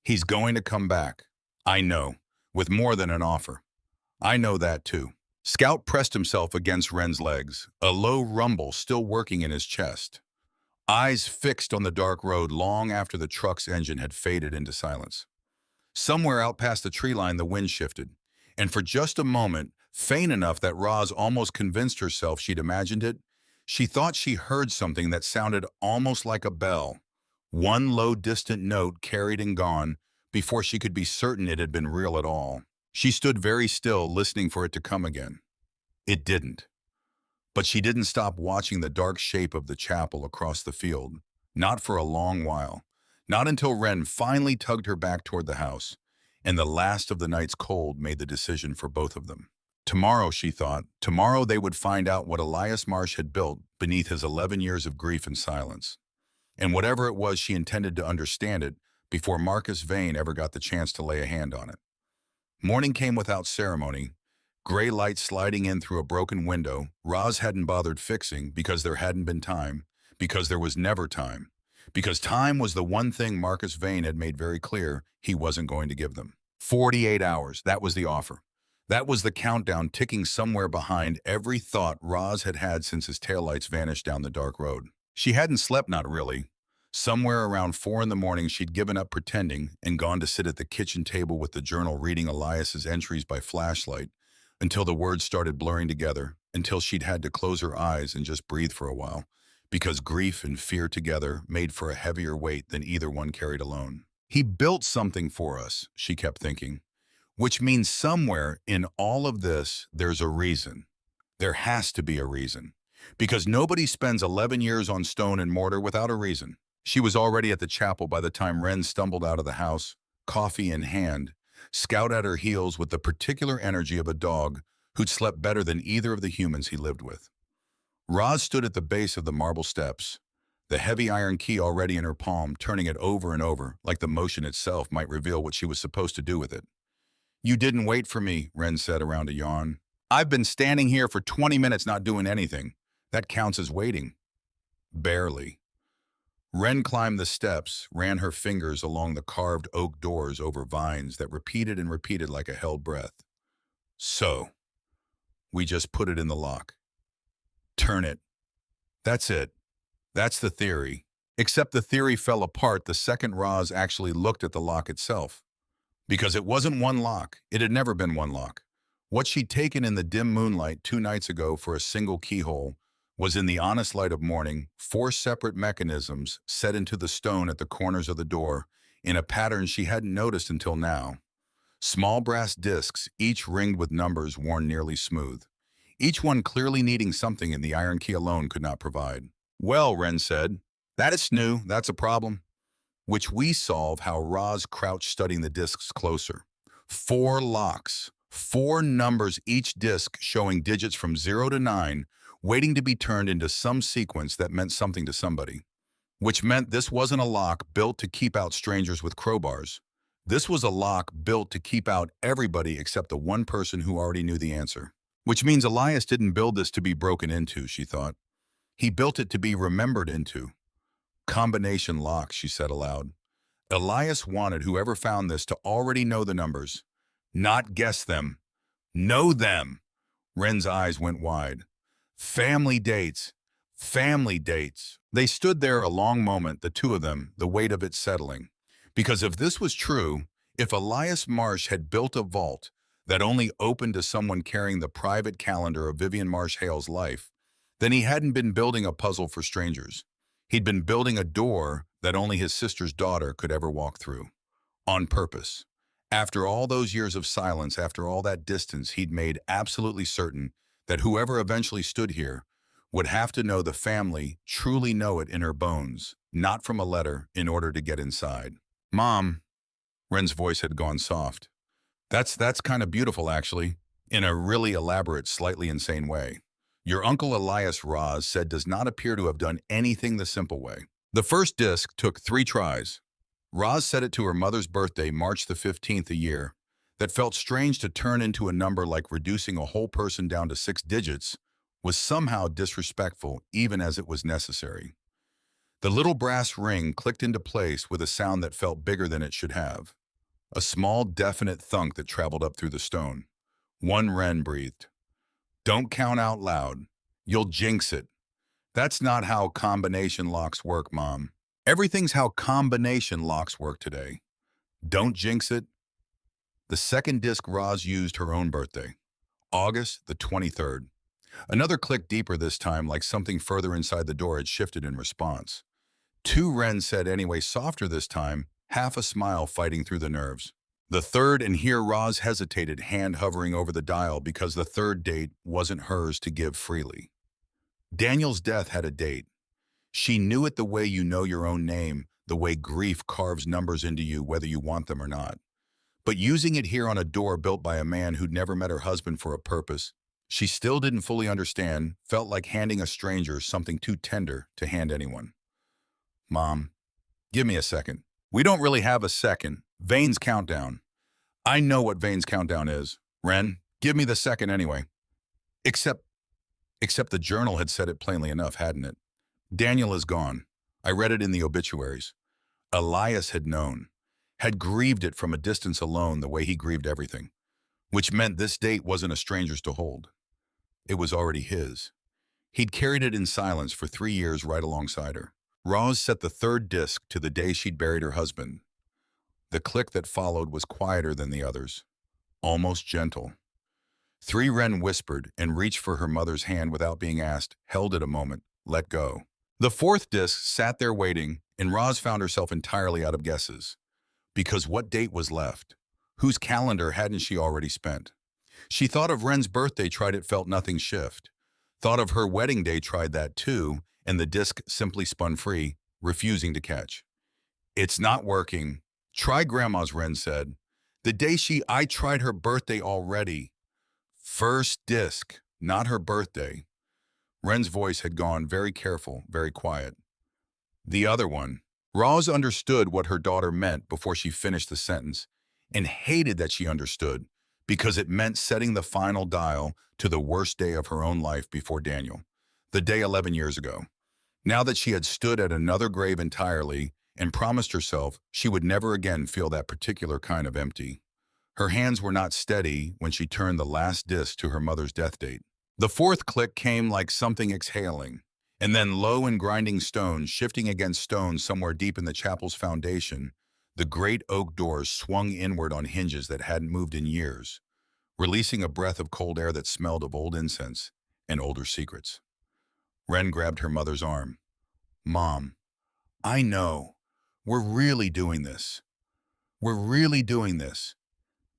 He's going to come back. I know, with more than an offer. I know that too. Scout pressed himself against Wren's legs, a low rumble still working in his chest. Eyes fixed on the dark road long after the truck's engine had faded into silence. Somewhere out past the tree line the wind shifted, and for just a moment, faint enough that Roz almost convinced herself she'd imagined it, she thought she heard something that sounded almost like a bell, one low distant note carried and gone before she could be certain it had been real at all. She stood very still, listening for it to come again. It didn't. But she didn't stop watching the dark shape of the chapel across the field, not for a long while, not until Wren finally tugged her back toward the house, and the last of the night's cold made the decision for both of them. Tomorrow, she thought, tomorrow they would find out what Elias Marsh had built beneath his 11 years of grief and silence. And whatever it was, she intended to understand it before Marcus Vane ever got the chance to lay a hand on it. Morning came without ceremony, gray light sliding in through a broken window Roz hadn't bothered fixing because there hadn't been time, because there was never time, because time was the one thing Marcus Vane had made very clear he wasn't going to give them. 48 hours, that was the offer. That was the countdown ticking somewhere behind every thought Roz had had since his taillights vanished down the dark road. She hadn't slept, not really. Somewhere around 4 in the morning, she'd given up pretending and gone to sit at the kitchen table with the journal reading Elias's entries by flashlight, until the words started blurring together, until she'd had to close her eyes and just breathe for a while, because grief and fear together made for a heavier weight than either one carried alone. He built something for us, she kept thinking, which means somewhere in all of this there's a reason. There has to be a reason, because nobody spends 11 years on stone and mortar without a reason. She was already at the chapel by the time Wren stumbled out of the house, coffee in hand, Scout at her heels with the particular energy of a dog who'd slept better than either of the humans he lived with. Roz stood at the base of the marble steps, the heavy iron key already in her palm, turning it over and over, like the motion itself might reveal what she was supposed to do with it. You didn't wait for me, Wren said around a yawn. I've been standing here for 20 minutes not doing anything. That counts as waiting. Barely. Wren climbed the steps, ran her fingers along the carved oak doors over vines that repeated and repeated like a held breath. So, we just put it in the lock. Turn it. That's it. That's the theory. Except the theory fell apart the second Roz actually looked at the lock itself. Because it wasn't one lock. It had never been one lock. What she'd taken in the dim moonlight 2 nights ago for a single keyhole was, in the honest light of morning, 4 separate mechanisms set into the stone at the corners of the door in a pattern she hadn't noticed until now. Small brass discs, each ringed with numbers worn nearly smooth. Each one clearly needing something in the iron key alone could not provide. Well, Wren said, that is new, that's a problem. Which we solve how Roz crouched studying the discs closer. 4 locks, 4 numbers, each disc showing digits from 0 to 9, waiting to be turned into some sequence that meant something to somebody. Which meant this wasn't a lock built to keep out strangers with crowbars. This was a lock built to keep out everybody except the one person who already knew the answer. Which means Elias didn't build this to be broken into, she thought. He built it to be remembered into. Combination locks, she said aloud. Elias wanted whoever found this to already know the numbers. Not guess them. Know them. Wren's eyes went wide. Family dates. Family dates. They stood there a long moment, the two of them, the weight of it settling. Because if this was true, if Elias Marsh had built a vault that only opened to someone carrying the private calendar of Vivian Marsh Hale's life, then he hadn't been building a puzzle for strangers. He'd been building a door that only his sister's daughter could ever walk through. On purpose. After all those years of silence, after all that distance, he'd made absolutely certain that whoever eventually stood here would have to know the family, truly know it in her bones, not from a letter, in order to get inside. Mom, Wren's voice had gone soft. That's kind of beautiful, actually, in a really elaborate, slightly insane way. Your uncle Elias Roz said does not appear to have done anything the simple way. The first disc took 3 tries. Roz said it to her mother's birthday, March the 15th a year, that felt strange to turn into a number like reducing a whole person down to 6 digits was somehow disrespectful, even as it was necessary. The little brass ring clicked into place with a sound that felt bigger than it should have. A small, definite thunk that traveled up through the stone. One Wren breathed. Don't count out loud. You'll jinx it. That's not how combination locks work, Mom. Everything's how combination locks work today. Don't jinx it. The second disc Roz used her own birthday. August the 23rd. Another click deeper this time, like something further inside the door had shifted in response. 2 Wren said anyway, softer this time, half a smile fighting through the nerves. The third, and here Roz hesitated, hand hovering over the dial because the third date wasn't hers to give freely. Daniel's death had a date. She knew it the way you know your own name, the way grief carves numbers into you whether you want them or not. But using it here on a door built by a man who'd never met her husband for a purpose, she still didn't fully understand, felt like handing a stranger something too tender to hand anyone. Mom, give me a second. We don't really have a second. Vane's countdown. I know what Vane's countdown is. Wren, give me the second anyway. Except the journal had said it plainly enough, hadn't it? Daniel is gone. I read it in the obituaries. Elias had known, had grieved it from a distance alone the way he grieved everything, which meant this date wasn't a stranger's to hold. It was already his. He'd carried it in silence for 3 years right alongside her. Roz set the third disc to the day she'd buried her husband. The click that followed was quieter than the others, almost gentle. 3 Wren whispered and reached for her mother's hand without being asked, held it a moment, let go. The fourth disc sat there waiting, and Roz found herself entirely out of guesses. Because what date was left? Whose calendar hadn't she already spent? She thought of Wren's birthday, tried it, felt nothing shift. Thought of her wedding day, tried that too, and the disc simply spun free, refusing to catch. It's not working. Try Grandma's, Wren said. The day I tried her birthday already. First disc, not her birthday. Wren's voice had gone very careful, very quiet. The other one. Roz understood what her daughter meant before she finished the sentence, and hated that she understood, because it meant setting the final dial to the worst day of her own life before Daniel, the day 11 years ago. Now that she had stood at another grave entirely and promised herself she would never again feel that particular kind of empty. Her hands were not steady when she turned the last disc to her mother's death date. The fourth click came like something exhaling, and then low and grinding stones shifting against stone somewhere deep in the chapel's foundation, the great oak doors swung inward on hinges that hadn't moved in years, releasing a breath of cold air that smelled of old incense and older secrets. Wren grabbed her mother's arm. Mom, I know. We're really doing this. We're really doing this.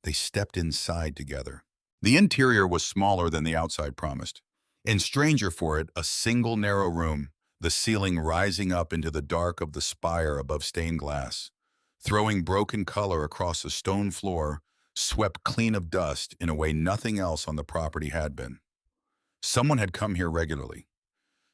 They stepped inside together. The interior was smaller than the outside promised, and stranger for it, a single narrow room, the ceiling rising up into the dark of the spire above stained glass, throwing broken color across the stone floor, swept clean of dust in a way nothing else on the property had been. Someone had come here regularly.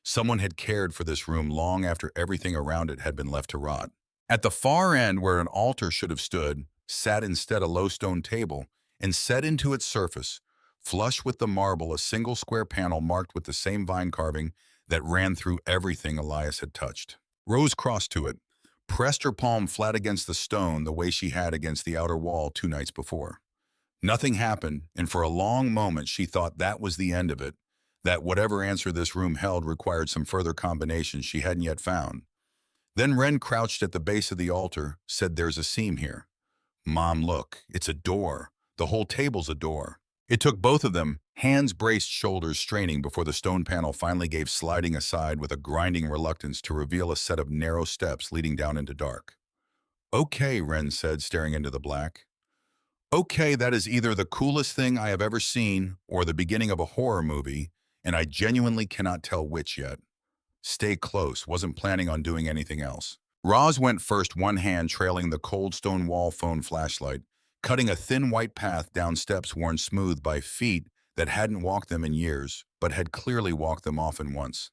Someone had cared for this room long after everything around it had been left to rot. At the far end, where an altar should have stood, sat instead a low stone table, and set into its surface, Flush with the marble, a single square panel marked with the same vine carving that ran through everything Elias had touched. Rose crossed to it, pressed her palm flat against the stone the way she had against the outer wall 2 nights before. Nothing happened, and for a long moment she thought that was the end of it, that whatever answer this room held required some further combinations she hadn't yet found. Then Wren crouched at the base of the altar, said, "There's a seam here." "Mom, look, it's a door. The whole table's a door." It took both of them, hands braced, shoulders straining, before the stone panel finally gave, sliding aside with a grinding reluctance to reveal a set of narrow steps leading down into dark. "Okay," Wren said, staring into the black. "Okay, that is either the coolest thing I have ever seen or the beginning of a horror movie, and I genuinely cannot tell which yet." "Stay close," wasn't planning on doing anything else. Roz went first, one hand trailing the cold stone wall phone flashlight, cutting a thin white path down steps worn smooth by feet that hadn't walked them in years, but had clearly walked them often once.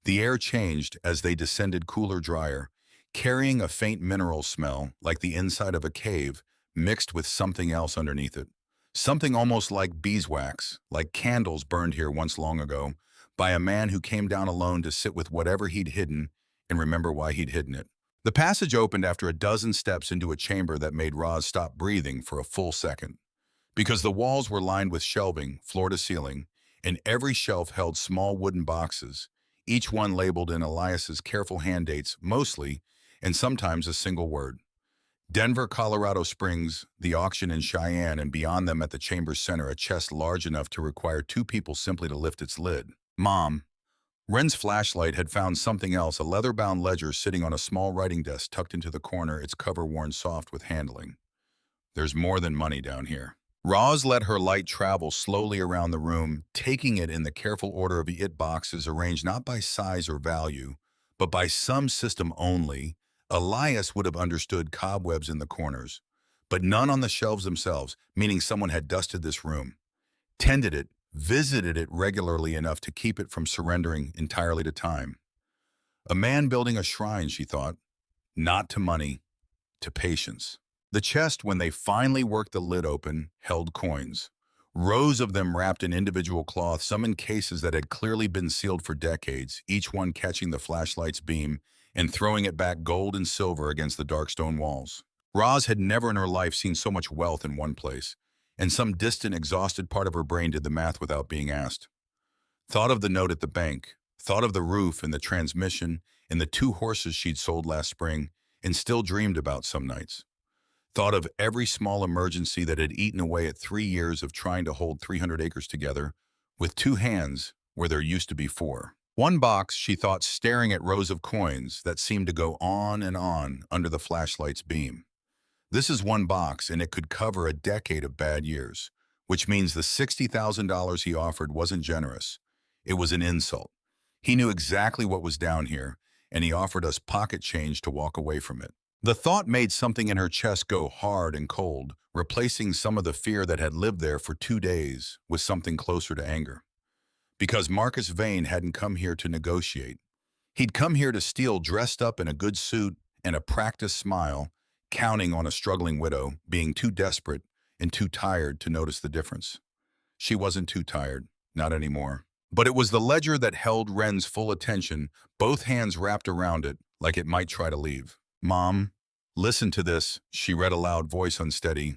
The air changed as they descended, cooler, drier, carrying a faint mineral smell like the inside of a cave mixed with something else underneath it. Something almost like beeswax, like candles burned here once long ago by a man who came down alone to sit with whatever he'd hidden and remember why he'd hidden it. The passage opened after a dozen steps into a chamber that made Roz stop breathing for a full second. Because the walls were lined with shelving, floor to ceiling, and every shelf held small wooden boxes, each one labeled in Elias's careful hand dates, mostly, and sometimes a single word. Denver, Colorado Springs, the auction in Cheyenne, and beyond them at the chamber's center, a chest large enough to require two people simply to lift its lid. "Mom." Wren's flashlight had found something else, a leather-bound ledger sitting on a small writing desk tucked into the corner, its cover worn soft with handling. "There's more than money down here." Roz let her light travel slowly around the room, taking it in the careful order of it boxes arranged not by size or value, but by some system only. Elias would have understood cobwebs in the corners, but none on the shelves themselves, meaning someone had dusted this room, tended it, visited it regularly enough to keep it from surrendering entirely to time. A man building a shrine, she thought, not to money, to patience. The chest, when they finally worked the lid open, held coins. Rows of them wrapped in individual cloth, some in cases that had clearly been sealed for decades, each one catching the flashlight's beam and throwing it back gold and silver against the dark stone walls. Roz had never in her life seen so much wealth in one place, and some distant, exhausted part of her brain did the math without being asked. Thought of the note at the bank, thought of the roof and the transmission and the 2 horses she'd sold last spring and still dreamed about some nights. Thought of every small emergency that had eaten away at 3 years of trying to hold 300 acres together with 2 hands where there used to be 4. One box, she thought, staring at rows of coins that seemed to go on and on under the flashlight's beam. This is one box, and it could cover a decade of bad years, which means the $60,000 he offered wasn't generous. It was an insult. He knew exactly what was down here, and he offered us pocket change to walk away from it. The thought made something in her chest go hard and cold, replacing some of the fear that had lived there for 2 days with something closer to anger. Because Marcus Vane hadn't come here to negotiate. He'd come here to steal, dressed up in a good suit and a practiced smile, counting on a struggling widow being too desperate and too tired to notice the difference. She wasn't too tired, not anymore. But it was the ledger that held Wren's full attention, both hands wrapped around it like it might try to leave. "Mom, listen to this," she read aloud, voice unsteady.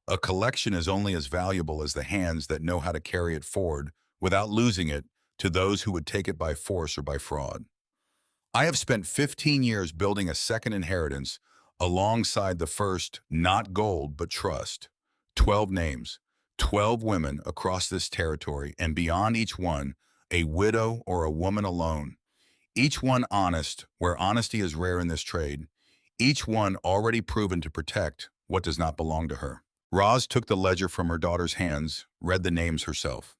"A collection is only as valuable as the hands that know how to carry it forward without losing it to those who would take it by force or by fraud. I have spent 15 years building a second inheritance alongside the first, not gold, but trust. 12 names, 12 women across this territory, and beyond each one, a widow or a woman alone. Each one honest, where honesty is rare in this trade. Each one already proven to protect what does not belong to her." Roz took the ledger from her daughter's hands, read the names herself.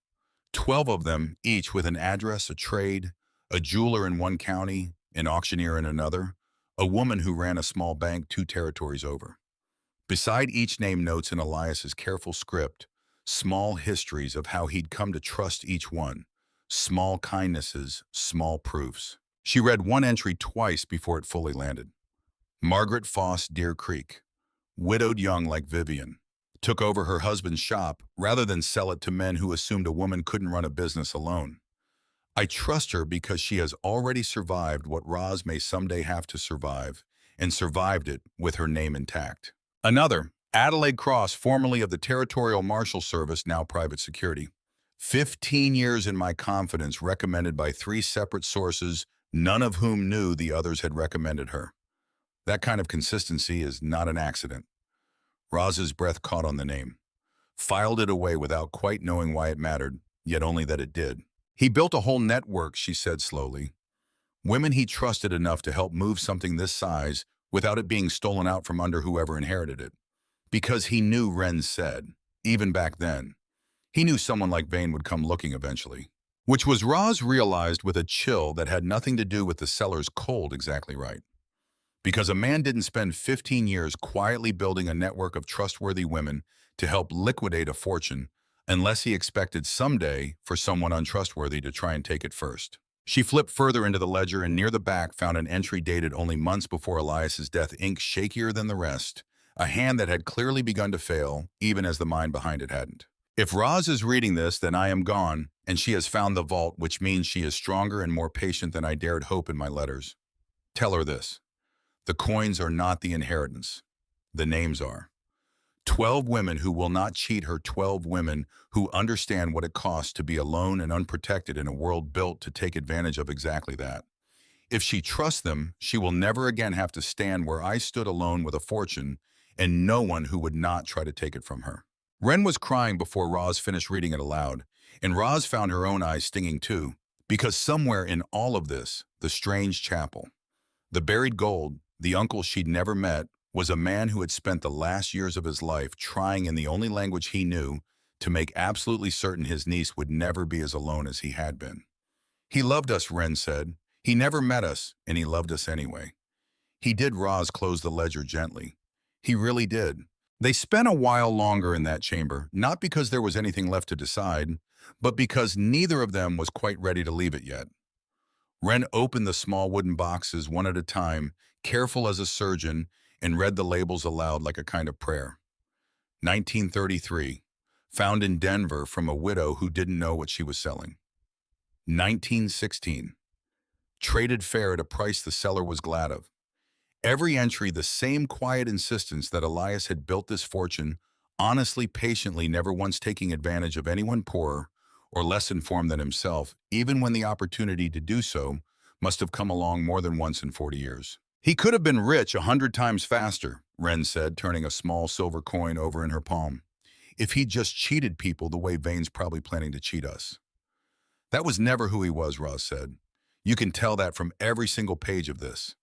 12 of them, each with an address, a trade, a jeweler in one county, an auctioneer in another, a woman who ran a small bank 2 territories over. Beside each name, notes in Elias's careful script, small histories of how he'd come to trust each one, small kindnesses, small proofs. She read one entry twice before it fully landed. "Margaret Foss, Deer Creek. Widowed young like Vivian. took over her husband's shop rather than sell it to men who assumed a woman couldn't run a business alone. I trust her because she has already survived what Roz may someday have to survive, and survived it with her name intact. Another, Adelaide Cross, formerly of the Territorial Marshal Service, now private security. 15 years in my confidence, recommended by 3 separate sources, none of whom knew the others had recommended her. That kind of consistency is not an accident. Roz's breath caught on the name, filed it away without quite knowing why it mattered, yet only that it did. He built a whole network, she said slowly. Women he trusted enough to help move something this size without it being stolen out from under whoever inherited it. Because he knew, Reins said, even back then, he knew someone like Vane would come looking eventually. Which was, Roz realized with a chill that had nothing to do with the seller's cold exactly right. Because a man didn't spend 15 years quietly building a network of trustworthy women to help liquidate a fortune unless he expected someday for someone untrustworthy to try and take it first. She flipped further into the ledger and near the back found an entry dated only months before Elias's death, ink shakier than the rest, a hand that had clearly begun to fail, even as the mind behind it hadn't. If Roz is reading this, then I am gone, and she has found the vault, which means she is stronger and more patient than I dared hope in my letters. Tell her this. The coins are not the inheritance. The names are. 12 women who will not cheat her, 12 women who understand what it costs to be alone and unprotected in a world built to take advantage of exactly that. If she trusts them, she will never again have to stand where I stood alone with a fortune and no one who would not try to take it from her. Ren was crying before Roz finished reading it aloud, and Roz found her own eyes stinging too, because somewhere in all of this, the strange chapel, the buried gold, the uncle she'd never met, was a man who had spent the last years of his life trying in the only language he knew to make absolutely certain his niece would never be as alone as he had been. He loved us, Ren said. He never met us, and he loved us anyway. He did. Roz closed the ledger gently. He really did. They spent a while longer in that chamber, not because there was anything left to decide, but because neither of them was quite ready to leave it yet. Ren opened the small wooden boxes one at a time, careful as a surgeon, and read the labels aloud like a kind of prayer. 1933, found in Denver from a widow who didn't know what she was selling. 1916, traded fair at a price the seller was glad of. Every entry the same quiet insistence that Elias had built this fortune, honestly, patiently, never once taking advantage of anyone poorer or less informed than himself, even when the opportunity to do so must have come along more than once in 40 years. He could have been rich 100 times faster, Ren said, turning a small silver coin over in her palm, if he'd just cheated people the way Vane's probably planning to cheat us. That was never who he was, Roz said. You can tell that from every single page of this.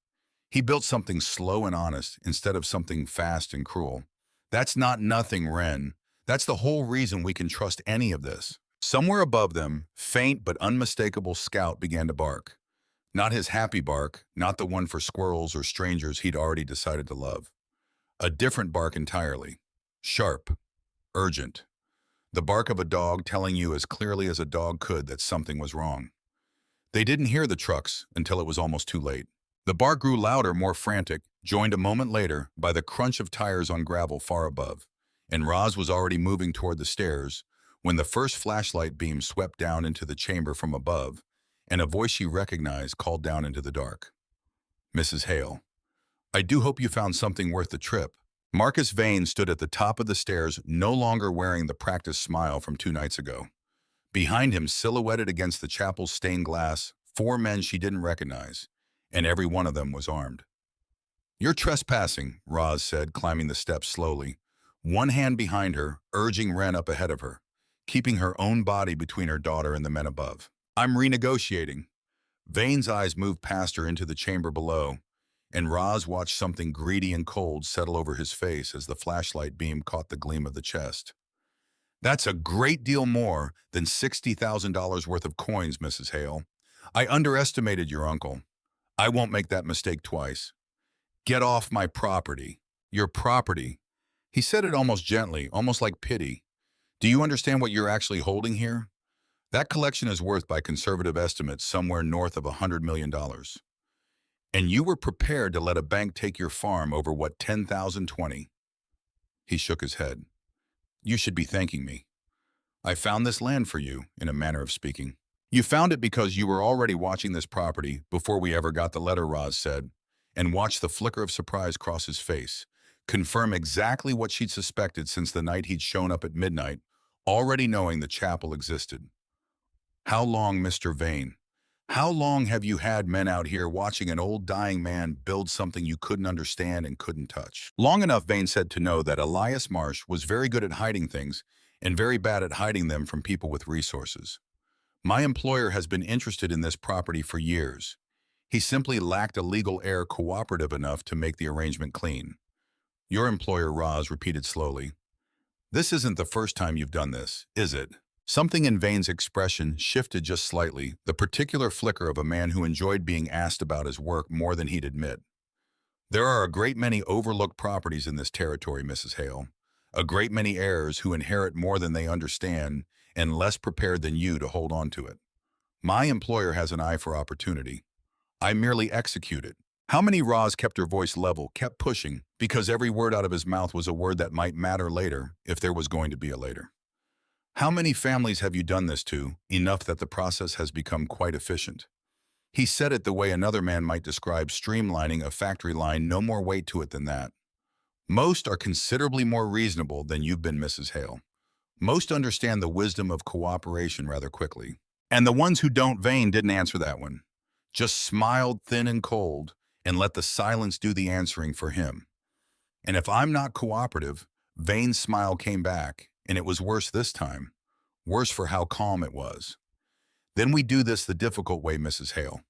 He built something slow and honest instead of something fast and cruel. That's not nothing, Ren. That's the whole reason we can trust any of this. Somewhere above them, faint but unmistakable Scout began to bark. Not his happy bark, not the one for squirrels or strangers he'd already decided to love. A different bark entirely. Sharp. Urgent. The bark of a dog telling you as clearly as a dog could that something was wrong. They didn't hear the trucks until it was almost too late. The bark grew louder, more frantic, joined a moment later by the crunch of tires on gravel far above, and Roz was already moving toward the stairs when the first flashlight beam swept down into the chamber from above, and a voice she recognized called down into the dark. Mrs. Hale, I do hope you found something worth the trip. Marcus Vane stood at the top of the stairs, no longer wearing the practiced smile from 2 nights ago. Behind him, silhouetted against the chapel's stained glass, 4 men she didn't recognize, and every one of them was armed. You're trespassing, Roz said, climbing the steps slowly, one hand behind her, urging Ren up ahead of her, keeping her own body between her daughter and the men above. I'm renegotiating. Vane's eyes moved past her into the chamber below, and Roz watched something greedy and cold settle over his face as the flashlight beam caught the gleam of the chest. That's a great deal more than $60,000 worth of coins, Mrs. Hale. I underestimated your uncle. I won't make that mistake twice. Get off my property. Your property. He said it almost gently, almost like pity. Do you understand what you're actually holding here? That collection is worth, by conservative estimates, somewhere north of $100 million. And you were prepared to let a bank take your farm over what, 10,020? He shook his head. You should be thanking me. I found this land for you, in a manner of speaking. You found it because you were already watching this property before we ever got the letter, Roz said, and watched the flicker of surprise cross his face, confirm exactly what she'd suspected since the night he'd shown up at midnight, already knowing the chapel existed. How long, Mr. Vane? How long have you had men out here watching an old dying man build something you couldn't understand and couldn't touch? Long enough, Vane said, to know that Elias Marsh was very good at hiding things and very bad at hiding them from people with resources. My employer has been interested in this property for years. He simply lacked a legal heir cooperative enough to make the arrangement clean. Your employer, Roz, repeated slowly. This isn't the first time you've done this, is it? Something in Vane's expression shifted just slightly, the particular flicker of a man who enjoyed being asked about his work more than he'd admit. There are a great many overlooked properties in this territory, Mrs. Hale. A great many heirs who inherit more than they understand and less prepared than you to hold on to it. My employer has an eye for opportunity. I merely execute it. How many? Roz kept her voice level, kept pushing, because every word out of his mouth was a word that might matter later, if there was going to be a later. How many families have you done this to, enough that the process has become quite efficient? He said it the way another man might describe streamlining a factory line, no more weight to it than that. Most are considerably more reasonable than you've been, Mrs. Hale. Most understand the wisdom of cooperation rather quickly. And the ones who don't, Vane didn't answer that one. Just smiled thin and cold and let the silence do the answering for him. And if I'm not cooperative, Vane's smile came back, and it was worse this time. Worse for how calm it was. Then we do this the difficult way, Mrs. Hale.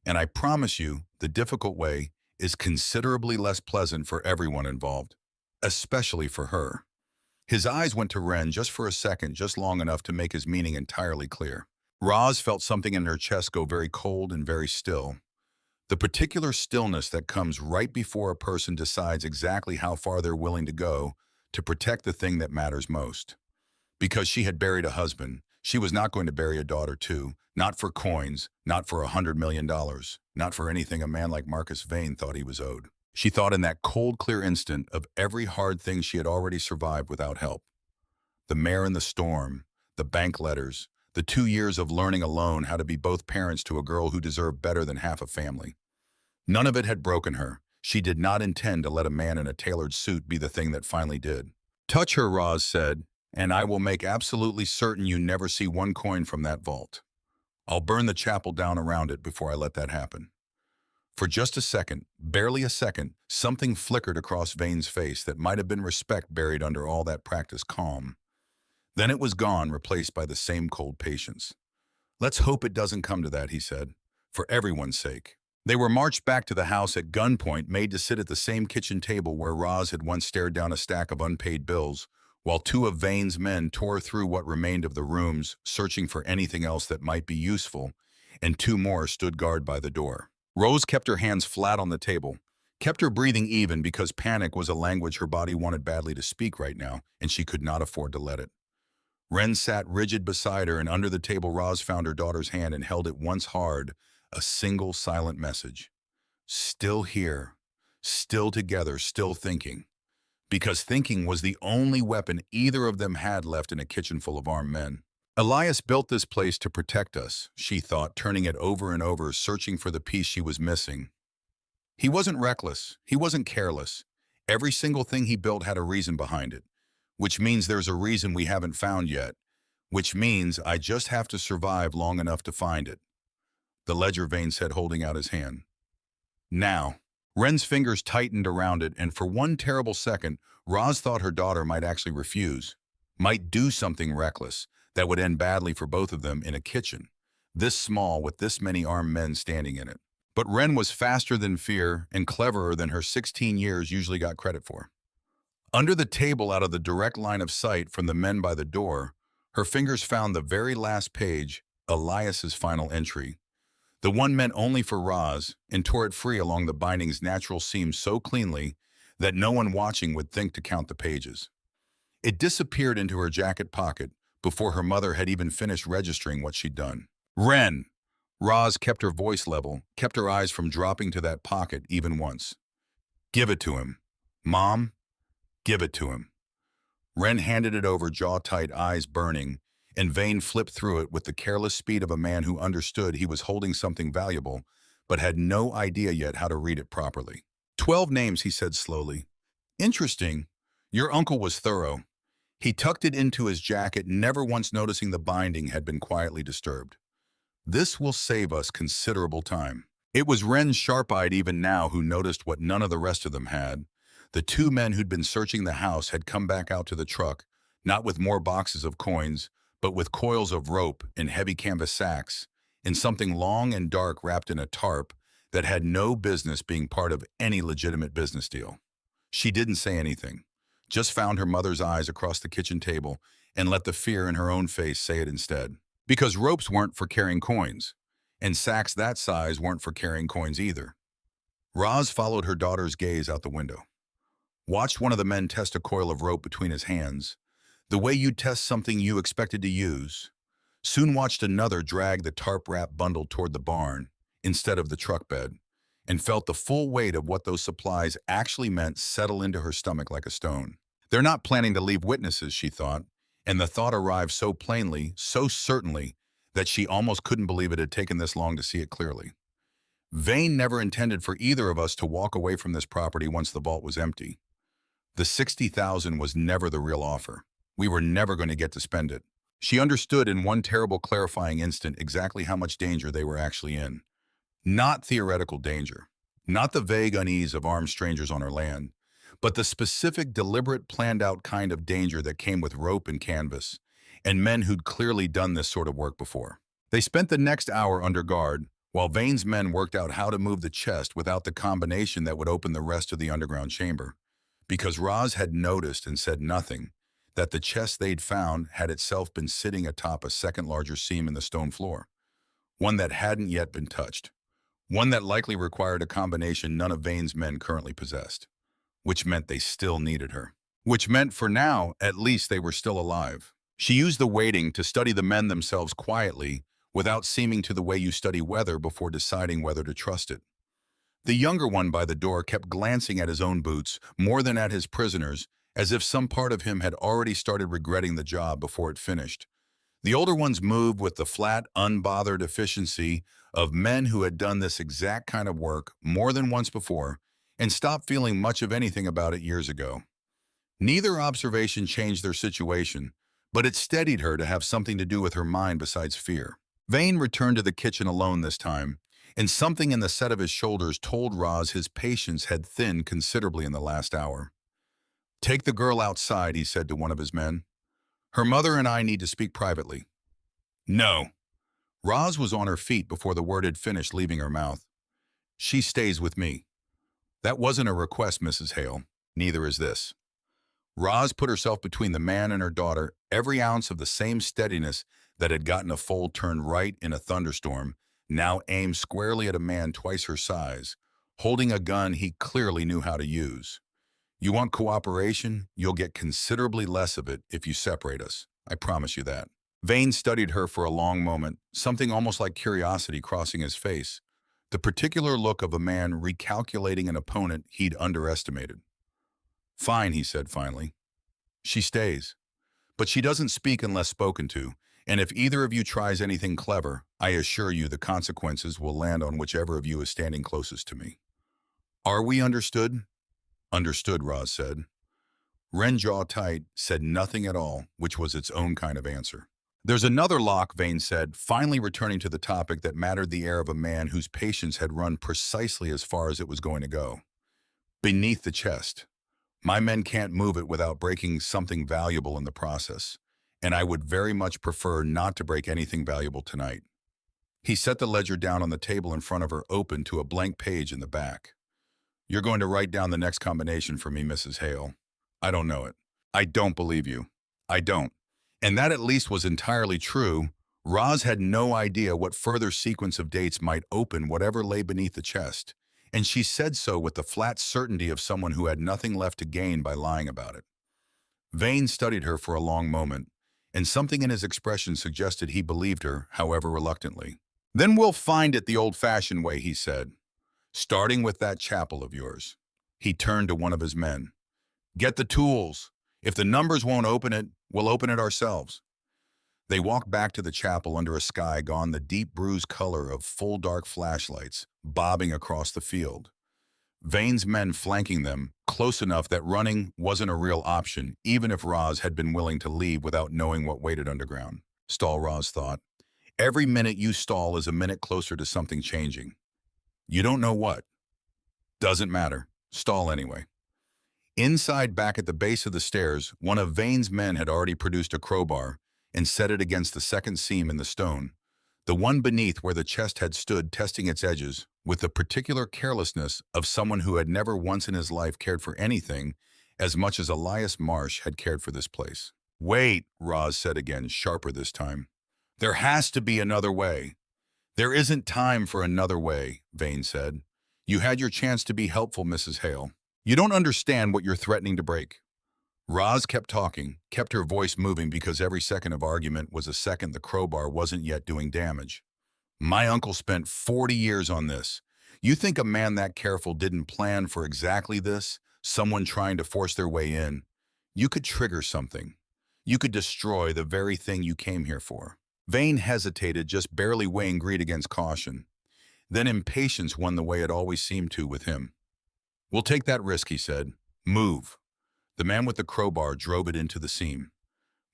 And I promise you, the difficult way is considerably less pleasant for everyone involved, especially for her. His eyes went to Wren just for a second, just long enough to make his meaning entirely clear. Roz felt something in her chest go very cold and very still. The particular stillness that comes right before a person decides exactly how far they're willing to go to protect the thing that matters most. Because she had buried a husband, she was not going to bury a daughter too, not for coins, not for $100 million, not for anything a man like Marcus Vane thought he was owed. She thought in that cold, clear instant of every hard thing she had already survived without help. The mare in the storm, the bank letters, the 2 years of learning alone how to be both parents to a girl who deserved better than half a family. None of it had broken her. She did not intend to let a man in a tailored suit be the thing that finally did. Touch her, Roz said, and I will make absolutely certain you never see one coin from that vault. I'll burn the chapel down around it before I let that happen. For just a second, barely a second, something flickered across Vane's face that might have been respect buried under all that practiced calm. Then it was gone, replaced by the same cold patience. Let's hope it doesn't come to that, he said, for everyone's sake. They were marched back to the house at gunpoint, made to sit at the same kitchen table where Roz had once stared down a stack of unpaid bills, while 2 of Vane's men tore through what remained of the rooms, searching for anything else that might be useful, and 2 more stood guard by the door. Rose kept her hands flat on the table, kept her breathing even because panic was a language her body wanted badly to speak right now, and she could not afford to let it. Wren sat rigid beside her, and under the table Roz found her daughter's hand and held it once hard, a single silent message. Still here, still together, still thinking. Because thinking was the only weapon either of them had left in a kitchen full of armed men. Elias built this place to protect us, she thought, turning it over and over, searching for the piece she was missing. He wasn't reckless. He wasn't careless. Every single thing he built had a reason behind it, which means there's a reason we haven't found yet, which means I just have to survive long enough to find it. The ledger, Vane said, holding out his hand. Now. Wren's fingers tightened around it, and for one terrible second, Roz thought her daughter might actually refuse, might do something reckless that would end badly for both of them in a kitchen, this small with this many armed men standing in it. But Wren was faster than fear and cleverer than her 16 years usually got credit for. Under the table, out of the direct line of sight from the men by the door, her fingers found the very last page, Elias's final entry. The one meant only for Roz, and tore it free along the binding's natural seam so cleanly that no one watching would think to count the pages. It disappeared into her jacket pocket before her mother had even finished registering what she'd done. Wren! Roz kept her voice level, kept her eyes from dropping to that pocket even once. Give it to him. Mom, give it to him. Wren handed it over, jaw tight, eyes burning, and Vane flipped through it with the careless speed of a man who understood he was holding something valuable, but had no idea yet how to read it properly. 12 names, he said slowly. Interesting. Your uncle was thorough. He tucked it into his jacket, never once noticing the binding had been quietly disturbed. This will save us considerable time. It was Wren, sharp-eyed even now, who noticed what none of the rest of them had. The two men who'd been searching the house had come back out to the truck, not with more boxes of coins, but with coils of rope and heavy canvas sacks, and something long and dark wrapped in a tarp that had no business being part of any legitimate business deal. She didn't say anything, just found her mother's eyes across the kitchen table and let the fear in her own face say it instead. Because ropes weren't for carrying coins, and sacks that size weren't for carrying coins either. Roz followed her daughter's gaze out the window. Watched one of the men test a coil of rope between his hands, the way you'd test something you expected to use. Soon watched another drag the tarp-wrap bundle toward the barn instead of the truck bed, and felt the full weight of what those supplies actually meant settle into her stomach like a stone. They're not planning to leave witnesses, she thought, and the thought arrived so plainly, so certainly, that she almost couldn't believe it had taken this long to see it clearly. Vane never intended for either of us to walk away from this property once the vault was empty. The $60,000 was never the real offer. We were never going to get to spend it. She understood in one terrible clarifying instant exactly how much danger they were actually in. Not theoretical danger, not the vague unease of armed strangers on her land, but the specific, deliberate, planned-out kind of danger that came with rope and canvas, and men who'd clearly done this sort of work before. They spent the next hour under guard, while Vane's men worked out how to move the chest without the combination that would open the rest of the underground chamber. Because Roz had noticed and said nothing, that the chest they'd found had itself been sitting atop a second larger seam in the stone floor, one that hadn't yet been touched, one that likely required a combination none of Vane's men currently possessed, which meant they still needed her, which meant for now, at least they were still alive. She used the waiting to study the men themselves quietly, without seeming to the way you study weather before deciding whether to trust it. The younger one by the door kept glancing at his own boots more than at his prisoners, as if some part of him had already started regretting the job before it finished. The older ones moved with the flat, unbothered efficiency of men who had done this exact kind of work more than once before and stopped feeling much of anything about it years ago. Neither observation changed their situation, but it steadied her to have something to do with her mind besides fear. Vane returned to the kitchen alone this time, and something in the set of his shoulders told Roz his patience had thinned considerably in the last hour. "Take the girl outside," he said to one of his men. "Her mother and I need to speak privately." "No." Roz was on her feet before the word had finished leaving her mouth. "She stays with me." "That wasn't a request, Mrs. Hale. Neither is this." Roz put herself between the man and her daughter, every ounce of the same steadiness that had gotten a foal turned right in a thunderstorm, now aimed squarely at a man twice her size, holding a gun he clearly knew how to use. "You want cooperation? You'll get considerably less of it if you separate us. I promise you that." Vane studied her for a long moment, something almost like curiosity crossing his face, the particular look of a man recalculating an opponent he'd underestimated. "Fine," he said finally. "She stays. But she doesn't speak unless spoken to, and if either of you tries anything clever, I assure you the consequences will land on whichever of you is standing closest to me. Are we understood?" "Understood," Roz said. Wren, jaw tight, said nothing at all, which was its own kind of answer. "There's another lock," Vane said, finally returning to the topic that mattered, the air of a man whose patience had run precisely as far as it was going to go. "Beneath the chest. My men can't move it without breaking something valuable in the process, and I would very much prefer not to break anything valuable tonight." He set the ledger down on the table in front of her, open to a blank page in the back. "You're going to write down the next combination for me, Mrs. Hale. I don't know it. I don't believe you. I don't." And that at least was entirely true. Roz had no idea what further sequence of dates might open whatever lay beneath the chest, and she said so with the flat certainty of someone who had nothing left to gain by lying about it. Vane studied her for a long moment, and something in his expression suggested he believed her, however reluctantly. "Then we'll find it the old-fashioned way," he said, "starting with that chapel of yours." He turned to one of his men. "Get the tools. If the numbers won't open it, we'll open it ourselves. They walked back to the chapel under a sky gone the deep bruised color of full dark flashlights bobbing across the field. Vane's men flanking them, close enough that running wasn't a real option, even if Roz had been willing to leave without knowing what waited underground. Stall, Roz thought. Every minute you stall is a minute closer to something changing. You don't know what. Doesn't matter. Stall anyway. Inside, back at the base of the stairs, one of Vane's men had already produced a crowbar and set it against the second seam in the stone, the one beneath where the chest had stood testing its edges, with the particular carelessness of someone who had never once in his life cared for anything as much as Elias Marsh had cared for this place. Wait, Roz said again, sharper this time. There has to be another way. There isn't time for another way, Vane said. You had your chance to be helpful, Mrs. Hale. You don't understand what you're threatening to break. Roz kept talking, kept her voice moving because every second of argument was a second the crowbar wasn't yet doing damage. My uncle spent 40 years on this. You think a man that careful didn't plan for exactly this? Someone trying to force their way in? You could trigger something. You could destroy the very thing you came here for. Vane hesitated, just barely weighing greed against caution. Then impatience won the way it always seemed to with him. We'll take that risk, he said. Move. The man with the crowbar drove it into the seam.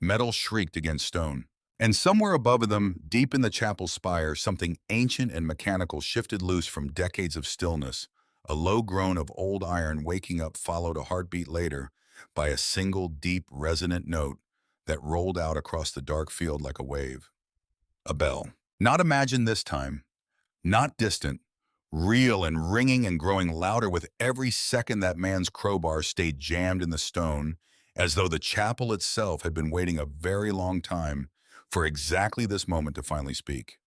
Metal shrieked against stone. And somewhere above them, deep in the chapel spire, something ancient and mechanical shifted loose from decades of stillness. A low groan of old iron waking up followed a heartbeat later by a single deep, resonant note that rolled out across the dark field like a wave. A bell. Not imagined this time. Not distant. Real and ringing and growing louder with every second that man's crowbar stayed jammed in the stone, as though the chapel itself had been waiting a very long time for exactly this moment to finally speak.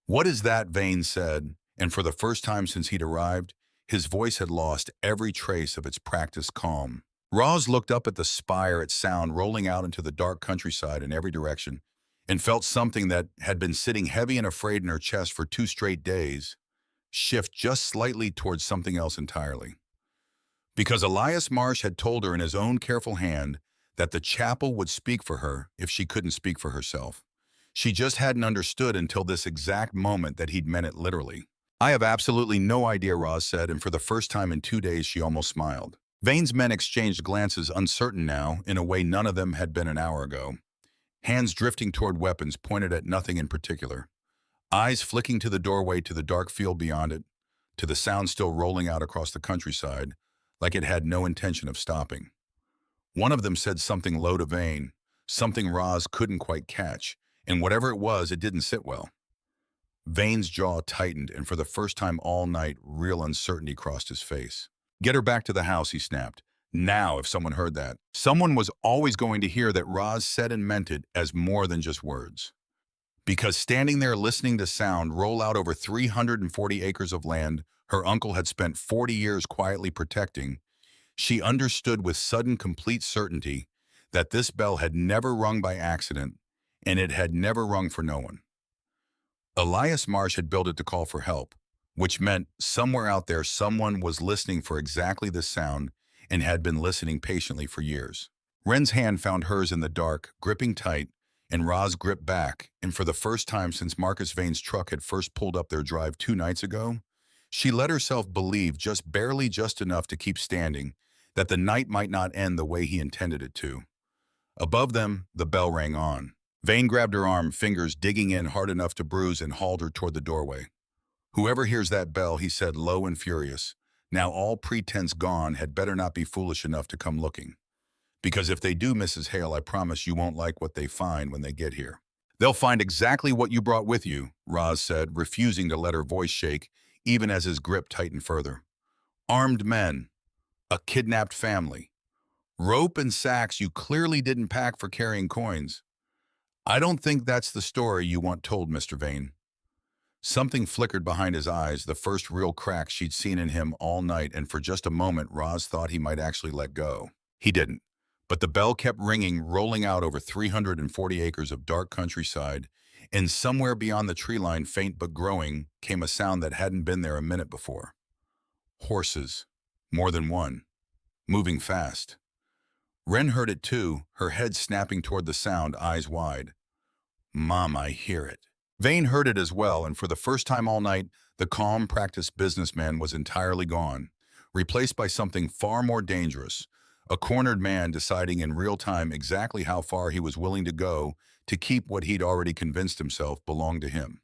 What is that? Vane said, and for the first time since he'd arrived, his voice had lost every trace of its practiced calm. Roz looked up at the spire, its sound rolling out into the dark countryside in every direction, and felt something that had been sitting heavy and afraid in her chest for 2 straight days shift just slightly towards something else entirely. Because Elias Marsh had told her in his own careful hand that the chapel would speak for her if she couldn't speak for herself. She just hadn't understood until this exact moment that he'd meant it literally. I have absolutely no idea, Roz said, and for the first time in 2 days she almost smiled. Vane's men exchanged glances, uncertain now, in a way none of them had been an hour ago. Hands drifting toward weapons pointed at nothing in particular. Eyes flicking to the doorway, to the dark field beyond it, to the sound still rolling out across the countryside, like it had no intention of stopping. One of them said something low to Vane, something Roz couldn't quite catch, and whatever it was, it didn't sit well. Vane's jaw tightened, and for the first time all night, real uncertainty crossed his face. Get her back to the house, he snapped. Now, if someone heard that. Someone was always going to hear that Roz said and meant it as more than just words. Because standing there listening to sound roll out over 340 acres of land her uncle had spent 40 years quietly protecting, she understood with sudden complete certainty that this bell had never rung by accident, and it had never rung for no one. Elias Marsh had built it to call for help, which meant somewhere out there someone was listening for exactly this sound and had been listening patiently for years. Wren's hand found hers in the dark, gripping tight, and Roz gripped back, and for the first time since Marcus Vane's truck had first pulled up their drive 2 nights ago, she let herself believe just barely just enough to keep standing, that the night might not end the way he intended it to. Above them, the bell rang on. Vane grabbed her arm, fingers digging in hard enough to bruise, and hauled her toward the doorway. Whoever hears that bell, he said, low and furious, now all pretense gone, had better not be foolish enough to come looking. Because if they do, Mrs. Hale, I promise you won't like what they find when they get here. They'll find exactly what you brought with you, Roz said, refusing to let her voice shake, even as his grip tightened further. Armed men. A kidnapped family. Rope and sacks you clearly didn't pack for carrying coins. I don't think that's the story you want told, Mr. Vane. Something flickered behind his eyes, the first real crack she'd seen in him all night, and for just a moment Roz thought he might actually let go. He didn't. But the bell kept ringing, rolling out over 340 acres of dark countryside, and somewhere beyond the tree line, faint but growing, came a sound that hadn't been there a minute before. Horses. More than one. Moving fast. Wren heard it too, her head snapping toward the sound, eyes wide. Mom, I hear it. Vane heard it as well, and for the first time all night, the calm, practiced businessman was entirely gone, replaced by something far more dangerous, a cornered man deciding in real time exactly how far he was willing to go to keep what he'd already convinced himself belonged to him.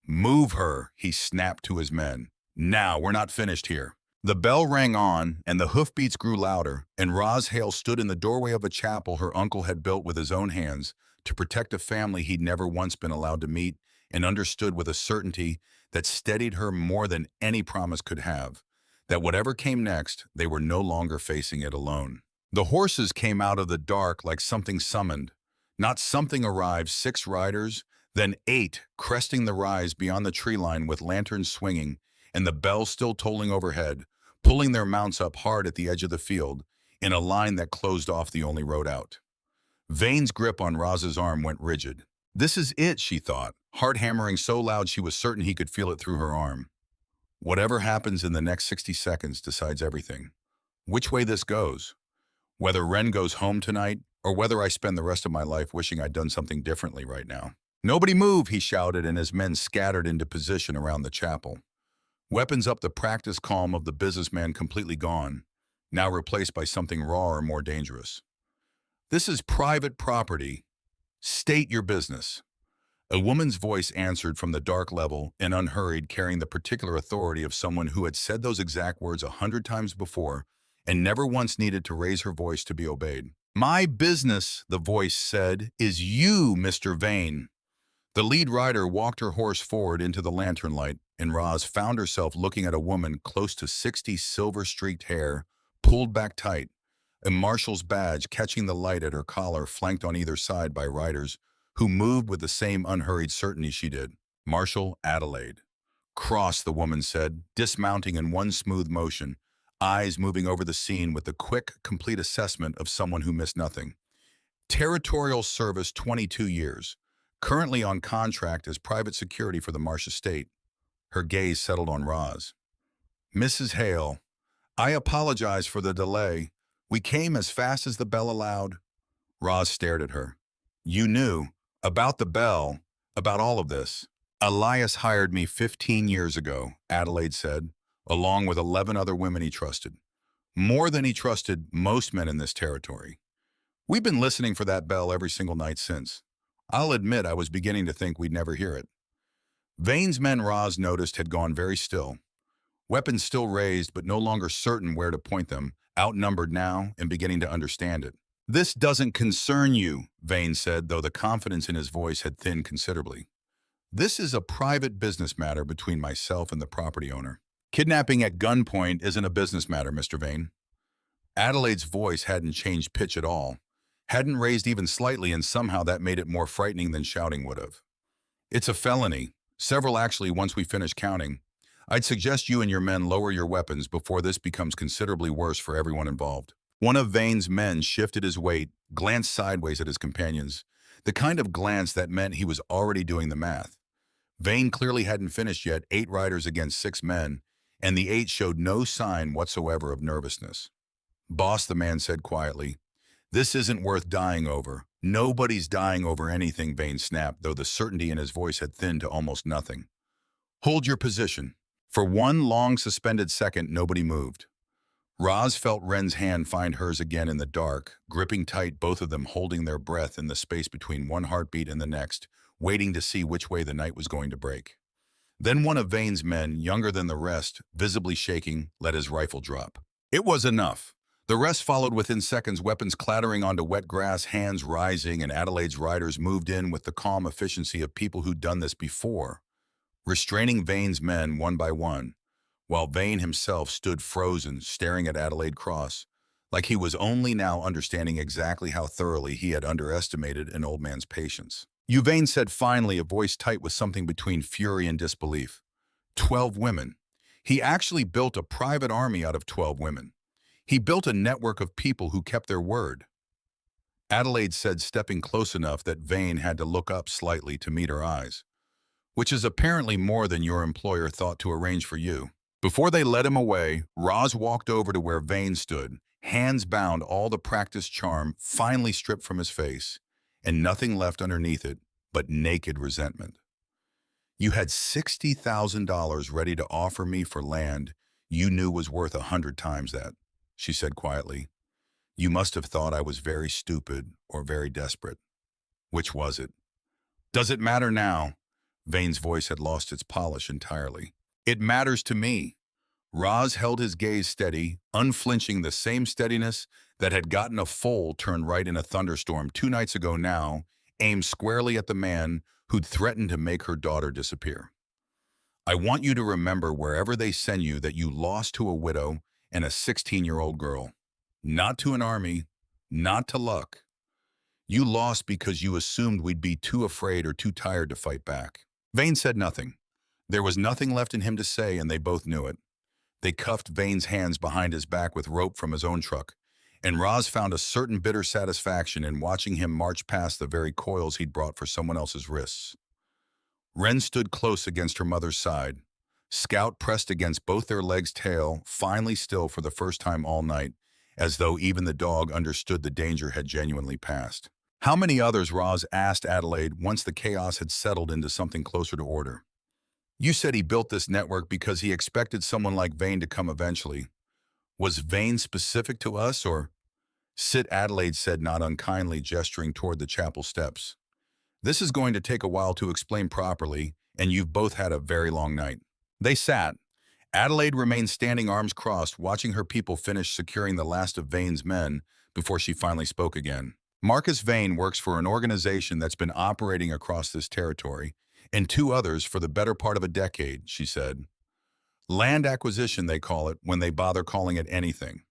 Move her, he snapped to his men. Now, we're not finished here. The bell rang on, and the hoofbeats grew louder, and Roz Hale stood in the doorway of a chapel her uncle had built with his own hands to protect a family he'd never once been allowed to meet, and understood with a certainty that steadied her more than any promise could have, that whatever came next, they were no longer facing it alone. The horses came out of the dark like something summoned. Not something arrived, 6 riders, then 8, cresting the rise beyond the tree line with lanterns swinging and the bell still tolling overhead, pulling their mounts up hard at the edge of the field, in a line that closed off the only road out. Vane's grip on Roz's arm went rigid. This is it, she thought, heart hammering so loud she was certain he could feel it through her arm. Whatever happens in the next 60 seconds decides everything. Which way this goes. Whether Wren goes home tonight, or whether I spend the rest of my life wishing I'd done something differently right now. Nobody move, he shouted, and his men scattered into position around the chapel. Weapons up, the practiced calm of the businessman completely gone, now replaced by something rawer and more dangerous. This is private property. State your business. A woman's voice answered from the dark level and unhurried, carrying the particular authority of someone who had said those exact words 100 times before and never once needed to raise her voice to be obeyed. My business, the voice said, is you, Mr. Vane. The lead rider walked her horse forward into the lantern light, and Roz found herself looking at a woman close to 60, silver-streaked hair, pulled back tight, a marshal's badge catching the light at her collar, flanked on either side by riders who moved with the same unhurried certainty she did. Marshal Adelaide. Cross, the woman said, dismounting in one smooth motion, eyes moving over the scene with the quick, complete assessment of someone who missed nothing. Territorial service, 22 years. Currently on contract as private security for the Marsh estate. Her gaze settled on Roz. Mrs. Hale, I apologize for the delay. We came as fast as the bell allowed. Roz stared at her. You knew about the bell, about all of this. Elias hired me 15 years ago, Adelaide said, along with 11 other women he trusted. More than he trusted most men in this territory. We've been listening for that bell every single night since. I'll admit I was beginning to think we'd never hear it. Vane's men, Roz noticed, had gone very still. Weapons still raised, but no longer certain where to point them, outnumbered now and beginning to understand it. This doesn't concern you, Vane said, though the confidence in his voice had thinned considerably. This is a private business matter between myself and the property owner. Kidnapping at gunpoint isn't a business matter, Mr. Vane. Adelaide's voice hadn't changed pitch at all. Hadn't raised even slightly, and somehow that made it more frightening than shouting would have. It's a felony. Several actually, once we finish counting. I'd suggest you and your men lower your weapons before this becomes considerably worse for everyone involved. One of Vane's men shifted his weight, glanced sideways at his companions, the kind of glance that meant he was already doing the math. Vane clearly hadn't finished yet, 8 riders against 6 men, and the 8 showed no sign whatsoever of nervousness. Boss, the man said quietly, this isn't worth dying over. Nobody's dying over anything, Vane snapped, though the certainty in his voice had thinned to almost nothing. Hold your position. For one long suspended second, nobody moved. Roz felt Wren's hand find hers again in the dark, gripping tight, both of them holding their breath in the space between one heartbeat and the next, waiting to see which way the night was going to break. Then one of Vane's men, younger than the rest, visibly shaking, let his rifle drop. It was enough. The rest followed within seconds, weapons clattering onto wet grass, hands rising, and Adelaide's riders moved in with the calm efficiency of people who'd done this before, restraining Vane's men one by one, while Vane himself stood frozen, staring at Adelaide Cross, like he was only now understanding exactly how thoroughly he had underestimated an old man's patience. You, Vane said finally, a voice tight with something between fury and disbelief. 12 women. He actually built a private army out of 12 women. He built a network of people who kept their word. Adelaide said, stepping close enough that Vane had to look up slightly to meet her eyes. Which is apparently more than your employer thought to arrange for you. Before they led him away, Roz walked over to where Vane stood, Hands bound, all the practiced charm finally stripped from his face, and nothing left underneath it but naked resentment. You had $60,000 ready to offer me for land you knew was worth 100 times that, she said quietly. You must have thought I was very stupid or very desperate. Which was it? Does it matter now? Vane's voice had lost its polish entirely. It matters to me. Roz held his gaze steady, unflinching, the same steadiness that had gotten a foal turned right in a thunderstorm 2 nights ago now, aimed squarely at the man who'd threatened to make her daughter disappear. I want you to remember wherever they send you that you lost to a widow and a 16-year-old girl. Not to an army, not to luck. You lost because you assumed we'd be too afraid or too tired to fight back. Vane said nothing. There was nothing left in him to say, and they both knew it. They cuffed Vane's hands behind his back with rope from his own truck, and Roz found a certain bitter satisfaction in watching him march past the very coils he'd brought for someone else's wrists. Wren stood close against her mother's side. Scout pressed against both their legs' tail, finally still for the first time all night, as though even the dog understood the danger had genuinely passed. How many others, Roz asked Adelaide once the chaos had settled into something closer to order. You said he built this network because he expected someone like Vane to come eventually. Was Vane specific to us, or? Sit, Adelaide said, not unkindly, gesturing toward the chapel steps. This is going to take a while to explain properly, and you've both had a very long night. They sat. Adelaide remained standing, arms crossed, watching her people finish securing the last of Vane's men before she finally spoke again. Marcus Vane works for an organization that's been operating across this territory, and 2 others for the better part of a decade, she said. Land acquisition, they call it, when they bother calling it anything.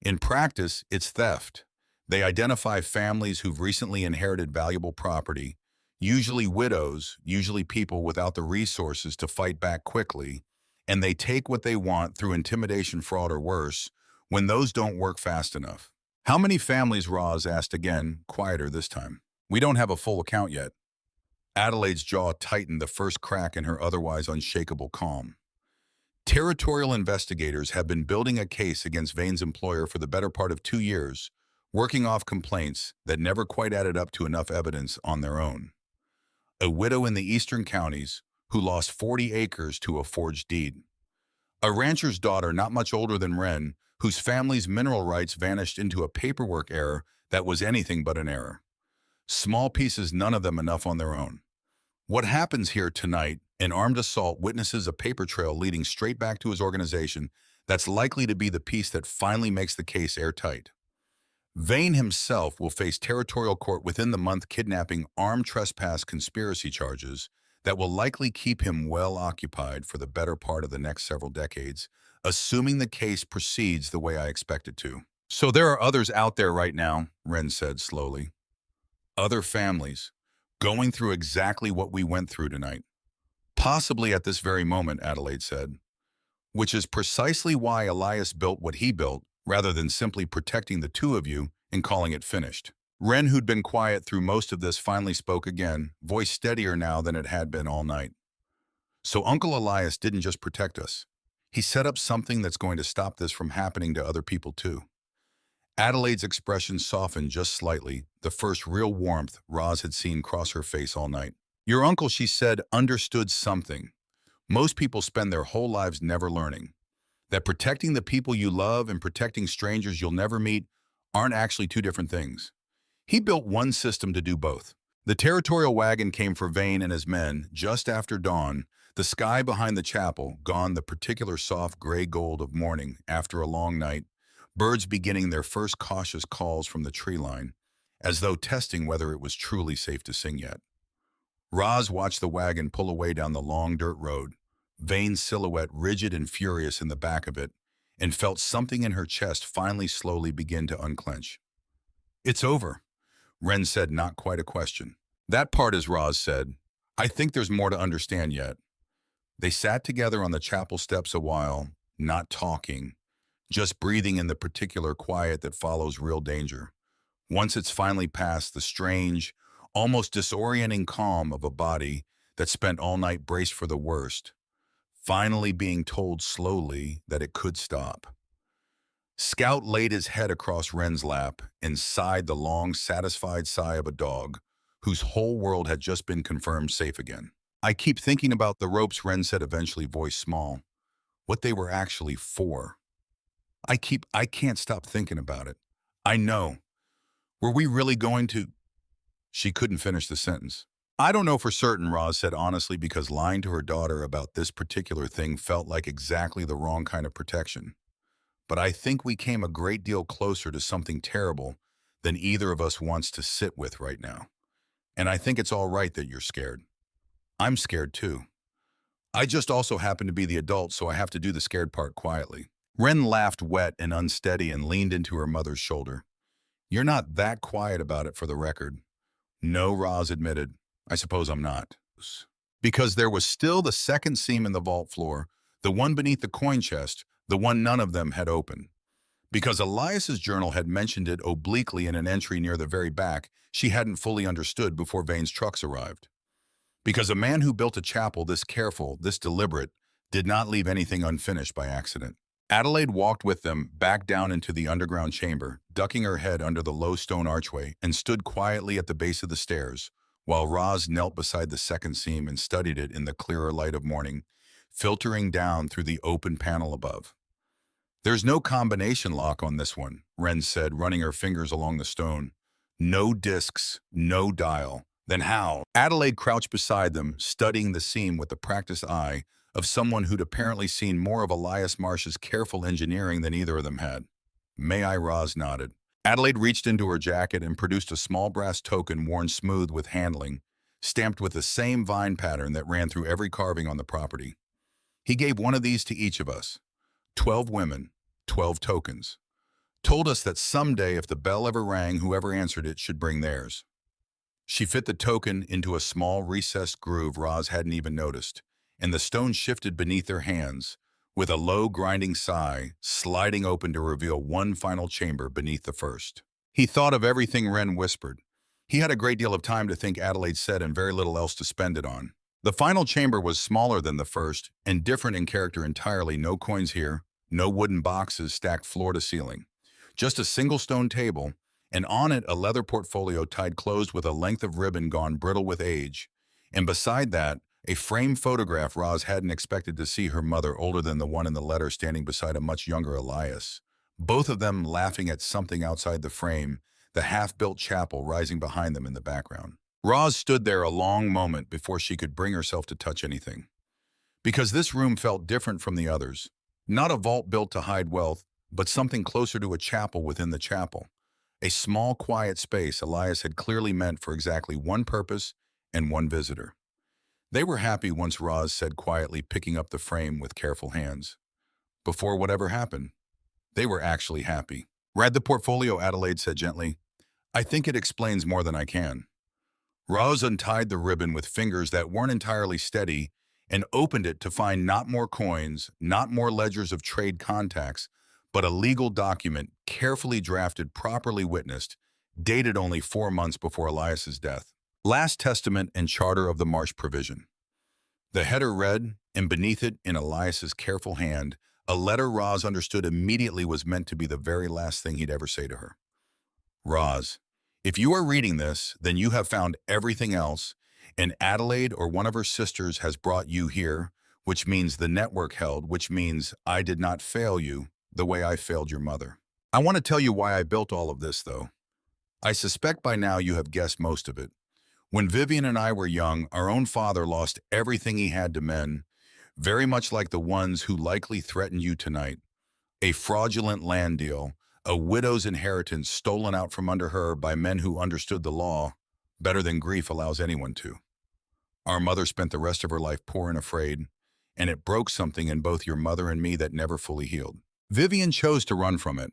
In practice, it's theft. They identify families who've recently inherited valuable property, usually widows, usually people without the resources to fight back quickly, and they take what they want through intimidation, fraud, or worse, when those don't work fast enough. How many families, Roz asked again, quieter this time. We don't have a full account yet. Adelaide's jaw tightened, the first crack in her otherwise unshakable calm. Territorial investigators have been building a case against Vane's employer for the better part of 2 years, working off complaints that never quite added up to enough evidence on their own. A widow in the eastern counties who lost 40 acres to a forged deed. A rancher's daughter not much older than Wren, whose family's mineral rights vanished into a paperwork error that was anything but an error. Small pieces, none of them enough on their own. What happens here tonight, an armed assault witnesses a paper trail leading straight back to his organization that's likely to be the piece that finally makes the case airtight. Vane himself will face territorial court within the month, kidnapping, armed trespass, conspiracy charges that will likely keep him well occupied for the better part of the next several decades, assuming the case proceeds the way I expect it to. So there are others out there right now, Wren said slowly. Other families, going through exactly what we went through tonight. Possibly at this very moment, Adelaide said. Which is precisely why Elias built what he built, rather than simply protecting the 2 of you and calling it finished. Wren, who'd been quiet through most of this, finally spoke again, voice steadier now than it had been all night. So Uncle Elias didn't just protect us. He set up something that's going to stop this from happening to other people too. Adelaide's expression softened just slightly, the first real warmth Roz had seen cross her face all night. Your uncle, she said, understood something. Most people spend their whole lives never learning. That protecting the people you love and protecting strangers you'll never meet aren't actually 2 different things. He built one system to do both. The territorial wagon came for Vane and his men just after dawn, the sky behind the chapel gone the particular soft gray gold of morning after a long night, birds beginning their first cautious calls from the tree line, as though testing whether it was truly safe to sing yet. Roz watched the wagon pull away down the long dirt road, Vane's silhouette rigid and furious in the back of it, and felt something in her chest finally slowly begin to unclench. It's over, Wren said, not quite a question. That part, as Roz said. I think there's more to understand yet. They sat together on the chapel steps a while, not talking, just breathing in the particular quiet that follows real danger. Once it's finally past, the strange, almost disorienting calm of a body that spent all night braced for the worst, finally being told slowly that it could stop. Scout laid his head across Wren's lap and sighed the long, satisfied sigh of a dog whose whole world had just been confirmed safe again. I keep thinking about the ropes, Wren said, eventually, voice small. What they were actually for. I can't stop thinking about it. I know. Were we really going to? She couldn't finish the sentence. I don't know for certain, Roz said honestly, because lying to her daughter about this particular thing felt like exactly the wrong kind of protection. But I think we came a great deal closer to something terrible than either of us wants to sit with right now. And I think it's all right that you're scared. I'm scared too. I just also happen to be the adult, so I have to do the scared part quietly. Wren laughed wet and unsteady and leaned into her mother's shoulder. You're not that quiet about it, for the record. No, Roz admitted. I suppose I'm not. Because there was still the second seam in the vault floor, the one beneath the coin chest, the one none of them had opened. Because Elias's journal had mentioned it obliquely in an entry near the very back she hadn't fully understood before Vane's trucks arrived. Because a man who built a chapel this careful, this deliberate, did not leave anything unfinished by accident. Adelaide walked with them back down into the underground chamber, ducking her head under the low stone archway, and stood quietly at the base of the stairs, while Roz knelt beside the second seam and studied it in the clearer light of morning, filtering down through the open panel above. There's no combination lock on this one, Wren said, running her fingers along the stone. No discs, no dial. Then how? Adelaide crouched beside them, studying the seam with the practiced eye of someone who'd apparently seen more of Elias Marsh's careful engineering than either of them had. May I? Roz nodded. Adelaide reached into her jacket and produced a small brass token worn smooth with handling, stamped with the same vine pattern that ran through every carving on the property. He gave one of these to each of us. 12 women, 12 tokens. Told us that someday if the bell ever rang, whoever answered it should bring theirs. She fit the token into a small recessed groove Roz hadn't even noticed, and the stone shifted beneath their hands, with a low grinding sigh, sliding open to reveal one final chamber beneath the first. He thought of everything, Wren whispered. He had a great deal of time to think, Adelaide said, and very little else to spend it on. The final chamber was smaller than the first, and different in character entirely. No coins here, no wooden boxes stacked floor to ceiling. Just a single stone table, and on it a leather portfolio tied closed with a length of ribbon gone brittle with age, and beside that, a framed photograph Roz hadn't expected to see her mother, older than the one in the letter, standing beside a much younger Elias, both of them laughing at something outside the frame, the half-built chapel rising behind them in the background. Roz stood there a long moment before she could bring herself to touch anything. Because this room felt different from the others. Not a vault built to hide wealth, but something closer to a chapel within the chapel. A small, quiet space Elias had clearly meant for exactly one purpose and one visitor. They were happy once, Roz said quietly, picking up the frame with careful hands. Before whatever happened, they were actually happy. Read the portfolio, Adelaide said gently. I think it explains more than I can. Roz untied the ribbon with fingers that weren't entirely steady and opened it to find not more coins, not more ledgers of trade contacts, but a legal document, carefully drafted, properly witnessed, dated only 4 months before Elias's death. Last Testament and Charter of the Marsh Provision. The header read, and beneath it, in Elias's careful hand, a letter Roz understood immediately was meant to be the very last thing he'd ever say to her. Roz, if you are reading this, then you have found everything else, and Adelaide or one of her sisters has brought you here, which means the network held, which means I did not fail you the way I failed your mother. I want to tell you why I built all of this, though. I suspect by now you have guessed most of it. When Vivian and I were young, our own father lost everything he had to men, very much like the ones who likely threatened you tonight. A fraudulent land deal, a widow's inheritance stolen out from under her by men who understood the law better than grief allows anyone to. Our mother spent the rest of her life poor and afraid, and it broke something in both your mother and me that never fully healed. Vivian chose to run from it.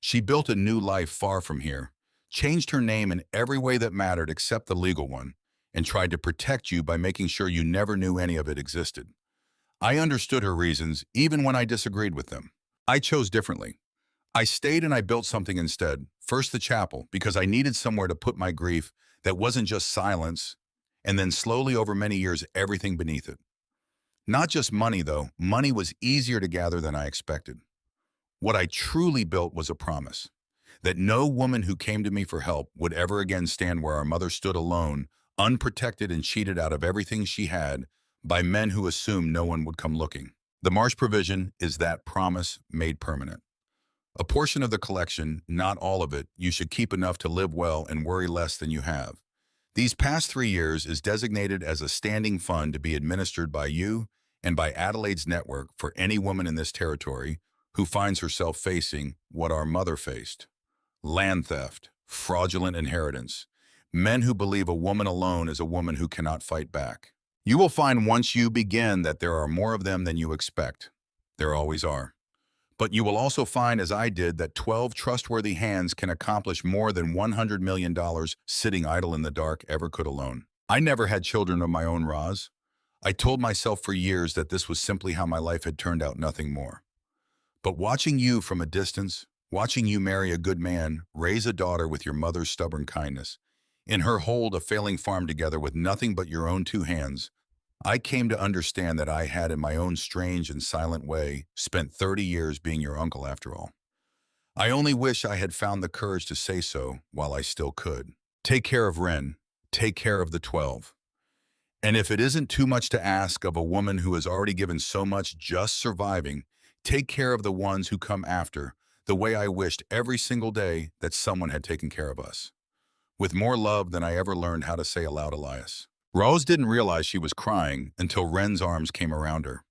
She built a new life far from here, changed her name in every way that mattered except the legal one, and tried to protect you by making sure you never knew any of it existed. I understood her reasons, even when I disagreed with them. I chose differently. I stayed and I built something instead. First the chapel, because I needed somewhere to put my grief that wasn't just silence, and then slowly over many years, everything beneath it. Not just money, though. Money was easier to gather than I expected. What I truly built was a promise that no woman who came to me for help would ever again stand where our mother stood alone, unprotected and cheated out of everything she had by men who assumed no one would come looking. The marsh provision is that promise made permanent. A portion of the collection, not all of it, you should keep enough to live well and worry less than you have. These past 3 years is designated as a standing fund to be administered by you and by Adelaide's network for any woman in this territory who finds herself facing what our mother faced: land theft, fraudulent inheritance, men who believe a woman alone is a woman who cannot fight back. You will find once you begin that there are more of them than you expect. There always are. But you will also find, as I did, that 12 trustworthy hands can accomplish more than $100 million sitting idle in the dark ever could alone. I never had children of my own, Roz. I told myself for years that this was simply how my life had turned out, nothing more. But watching you from a distance, watching you marry a good man, raise a daughter with your mother's stubborn kindness, in her hold a failing farm together with nothing but your own two hands, I came to understand that I had, in my own strange and silent way, spent 30 years being your uncle after all. I only wish I had found the courage to say so while I still could. Take care of Ren. Take care of the 12. And if it isn't too much to ask of a woman who has already given so much just surviving, take care of the ones who come after, the way I wished every single day that someone had taken care of us. With more love than I ever learned how to say aloud, Elias. Rose didn't realize she was crying until Ren's arms came around her.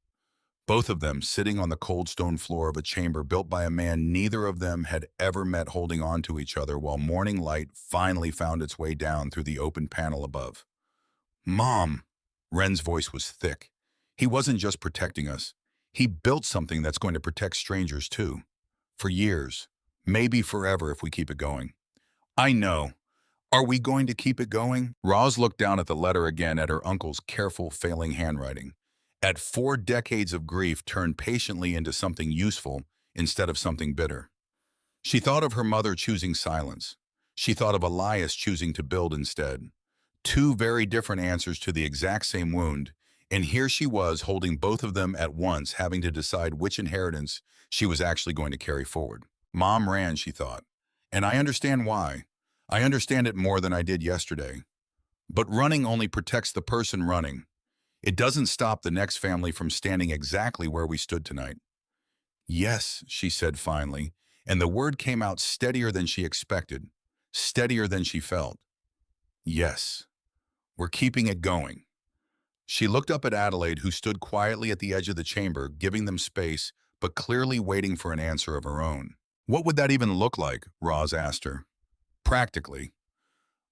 Both of them sitting on the cold stone floor of a chamber built by a man neither of them had ever met, holding on to each other while morning light finally found its way down through the open panel above. Mom! Ren's voice was thick. He wasn't just protecting us. He built something that's going to protect strangers too. For years. Maybe forever if we keep it going. I know. Are we going to keep it going? Roz looked down at the letter again, at her uncle's careful, failing handwriting. At 4 decades of grief turned patiently into something useful instead of something bitter. She thought of her mother choosing silence. She thought of Elias choosing to build instead. 2 very different answers to the exact same wound, and here she was holding both of them at once, having to decide which inheritance she was actually going to carry forward. Mom ran, she thought, and I understand why. I understand it more than I did yesterday. But running only protects the person running. It doesn't stop the next family from standing exactly where we stood tonight. Yes, she said finally, and the word came out steadier than she expected, steadier than she felt. Yes, we're keeping it going. She looked up at Adelaide, who stood quietly at the edge of the chamber, giving them space, but clearly waiting for an answer of her own. What would that even look like? Roz asked her. Practically.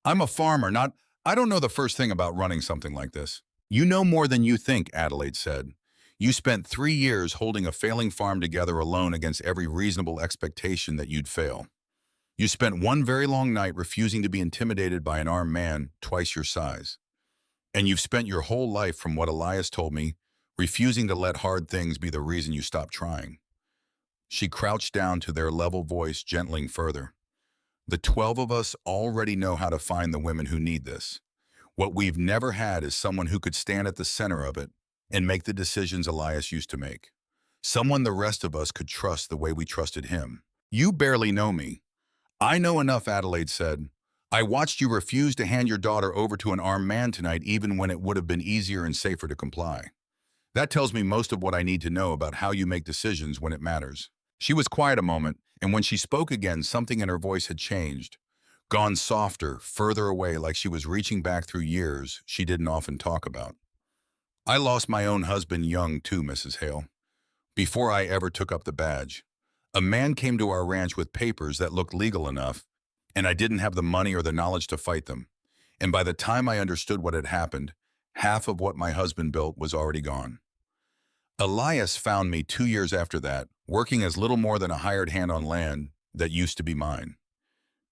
I'm a farmer, I don't know the first thing about running something like this. You know more than you think, Adelaide said. You spent 3 years holding a failing farm together alone against every reasonable expectation that you'd fail. You spent one very long night refusing to be intimidated by an armed man twice your size. And you've spent your whole life, from what Elias told me, refusing to let hard things be the reason you stopped trying. She crouched down to their level voice, gentling further. The 12 of us already know how to find the women who need this. What we've never had is someone who could stand at the center of it and make the decisions Elias used to make. Someone the rest of us could trust the way we trusted him. You barely know me. I know enough, Adelaide said. I watched you refuse to hand your daughter over to an armed man tonight, even when it would have been easier and safer to comply. That tells me most of what I need to know about how you make decisions when it matters. She was quiet a moment, and when she spoke again, something in her voice had changed, gone softer, further away, like she was reaching back through years she didn't often talk about. I lost my own husband young too, Mrs. Hale. Before I ever took up the badge. A man came to our ranch with papers that looked legal enough, and I didn't have the money or the knowledge to fight them. And by the time I understood what had happened, half of what my husband built was already gone. Elias found me 2 years after that, working as little more than a hired hand on land that used to be mine.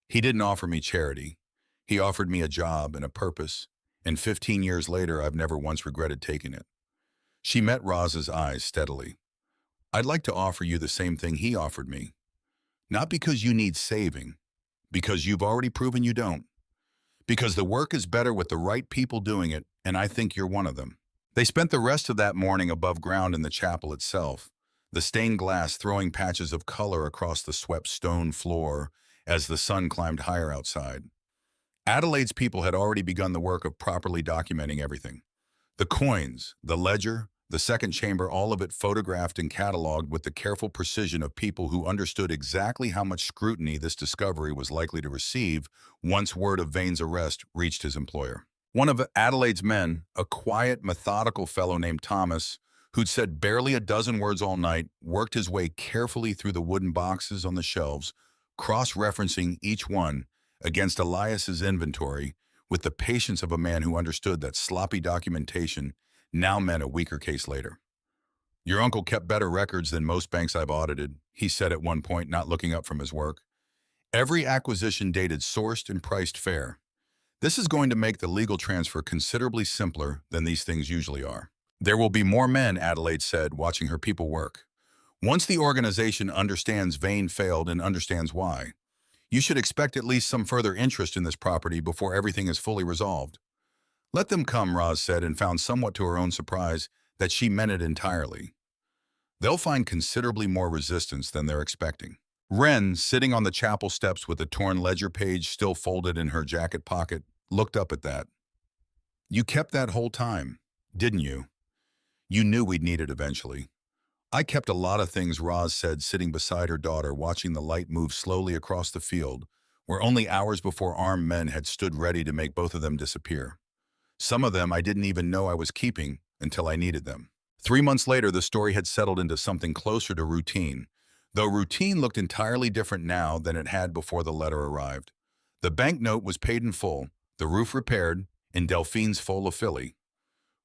He didn't offer me charity. He offered me a job and a purpose, and 15 years later, I've never once regretted taking it. She met Roz's eyes steadily. I'd like to offer you the same thing he offered me. Not because you need saving, because you've already proven you don't. Because the work is better with the right people doing it, and I think you're one of them. They spent the rest of that morning above ground in the chapel itself, the stained glass throwing patches of color across the swept stone floor as the sun climbed higher outside. Adelaide's people had already begun the work of properly documenting everything. The coins, the ledger, the second chamber, all of it photographed and cataloged with the careful precision of people who understood exactly how much scrutiny this discovery was likely to receive once word of Vane's arrest reached his employer. One of Adelaide's men, a quiet, methodical fellow named Thomas, who'd said barely a dozen words all night, worked his way carefully through the wooden boxes on the shelves, cross-referencing each one against Elias's inventory with the patience of a man who understood that sloppy documentation now meant a weaker case later. "Your uncle kept better records than most banks I've audited," he said at one point, not looking up from his work. "Every acquisition dated, sourced, and priced fair. This is going to make the legal transfer considerably simpler than these things usually are." "There will be more men," Adelaide said, watching her people work. "Once the organization understands Vane failed and understands why, you should expect at least some further interest in this property before everything is fully resolved." "Let them come," Roz said, and found somewhat to her own surprise that she meant it entirely. "They'll find considerably more resistance than they're expecting." Wren, sitting on the chapel steps with a torn ledger page still folded in her jacket pocket, looked up at that. "You kept that whole time, didn't you? You knew we'd need it eventually." "I kept a lot of things," Roz said, sitting beside her daughter, watching the light move slowly across the field, where only hours before armed men had stood ready to make both of them disappear. "Some of them I didn't even know I was keeping until I needed them." 3 months later, the story had settled into something closer to routine, though routine looked entirely different now than it had before the letter arrived. The banknote was paid in full, the roof repaired, and Delphine's full of filly.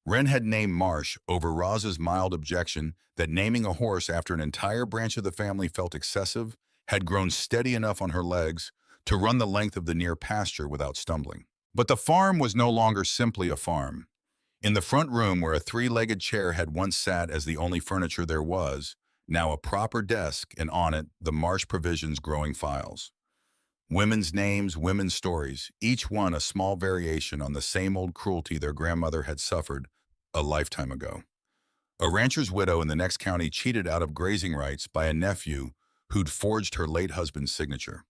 Wren had named Marsh over Roz's mild objection that naming a horse after an entire branch of the family felt excessive, had grown steady enough on her legs to run the length of the near pasture without stumbling. But the farm was no longer simply a farm. In the front room, where a three-legged chair had once sat as the only furniture there was, now a proper desk, and on it the Marsh Provisions growing files. Women's names, women's stories, each one a small variation on the same old cruelty their grandmother had suffered a lifetime ago. A rancher's widow in the next county cheated out of grazing rights by a nephew who'd forged her late husband's signature.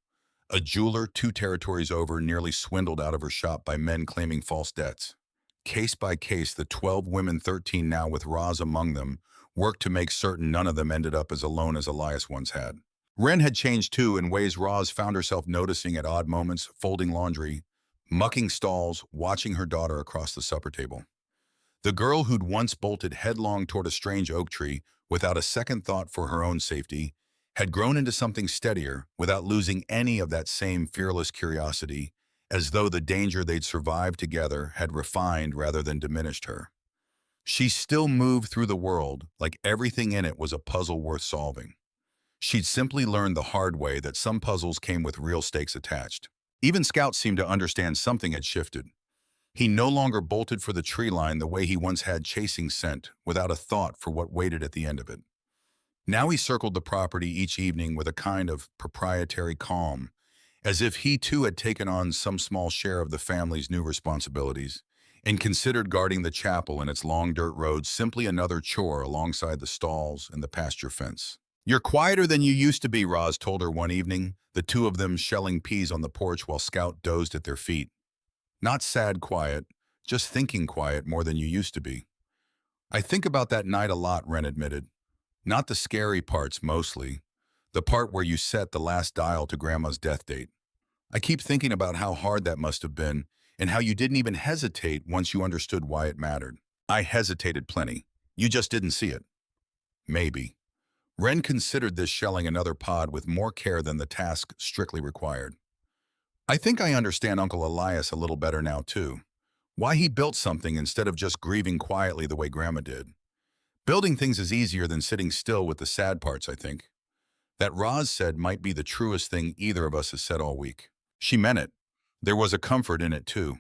A jeweler 2 territories over nearly swindled out of her shop by men claiming false debts. Case by case, the 12 women, 13 now with Roz among them, worked to make certain none of them ended up as alone as Elias once had. Wren had changed too, in ways Roz found herself noticing at odd moments, folding laundry, mucking stalls, watching her daughter across the supper table. The girl who'd once bolted headlong toward a strange oak tree without a second thought for her own safety had grown into something steadier without losing any of that same fearless curiosity, as though the danger they'd survived together had refined rather than diminished her. She still moved through the world like everything in it was a puzzle worth solving. She'd simply learned the hard way that some puzzles came with real stakes attached. Even Scout seemed to understand something had shifted. He no longer bolted for the tree line the way he once had, chasing scent, without a thought for what waited at the end of it. Now he circled the property each evening with a kind of proprietary calm, as if he too had taken on some small share of the family's new responsibilities, and considered guarding the chapel and its long dirt road simply another chore alongside the stalls and the pasture fence. "You're quieter than you used to be," Roz told her one evening, the two of them shelling peas on the porch while Scout dozed at their feet. "Not sad quiet, just thinking quiet more than you used to be." "I think about that night a lot," Wren admitted. "Not the scary parts, mostly. The part where you set the last dial to Grandma's death date. I keep thinking about how hard that must have been, and how you didn't even hesitate once you understood why it mattered." "I hesitated plenty. You just didn't see it." "Maybe." Wren considered this, shelling another pod with more care than the task strictly required. "I think I understand Uncle Elias a little better now, too. Why he built something instead of just grieving quietly the way Grandma did. Building things is easier than sitting still with the sad parts, I think." That, Roz said, might be the truest thing either of us has said all week. She meant it. There was a comfort in it, too.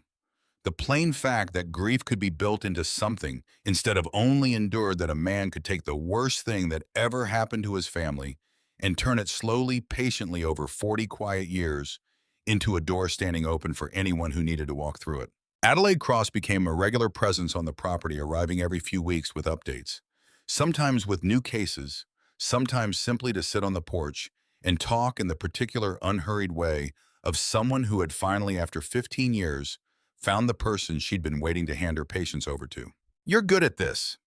The plain fact that grief could be built into something instead of only endured, that a man could take the worst thing that ever happened to his family and turn it slowly, patiently over 40 quiet years into a door standing open for anyone who needed to walk through it. Adelaide Cross became a regular presence on the property, arriving every few weeks with updates, sometimes with new cases, sometimes simply to sit on the porch and talk in the particular unhurried way of someone who had finally, after 15 years, found the person she'd been waiting to hand her patience over to. "You're good at this,"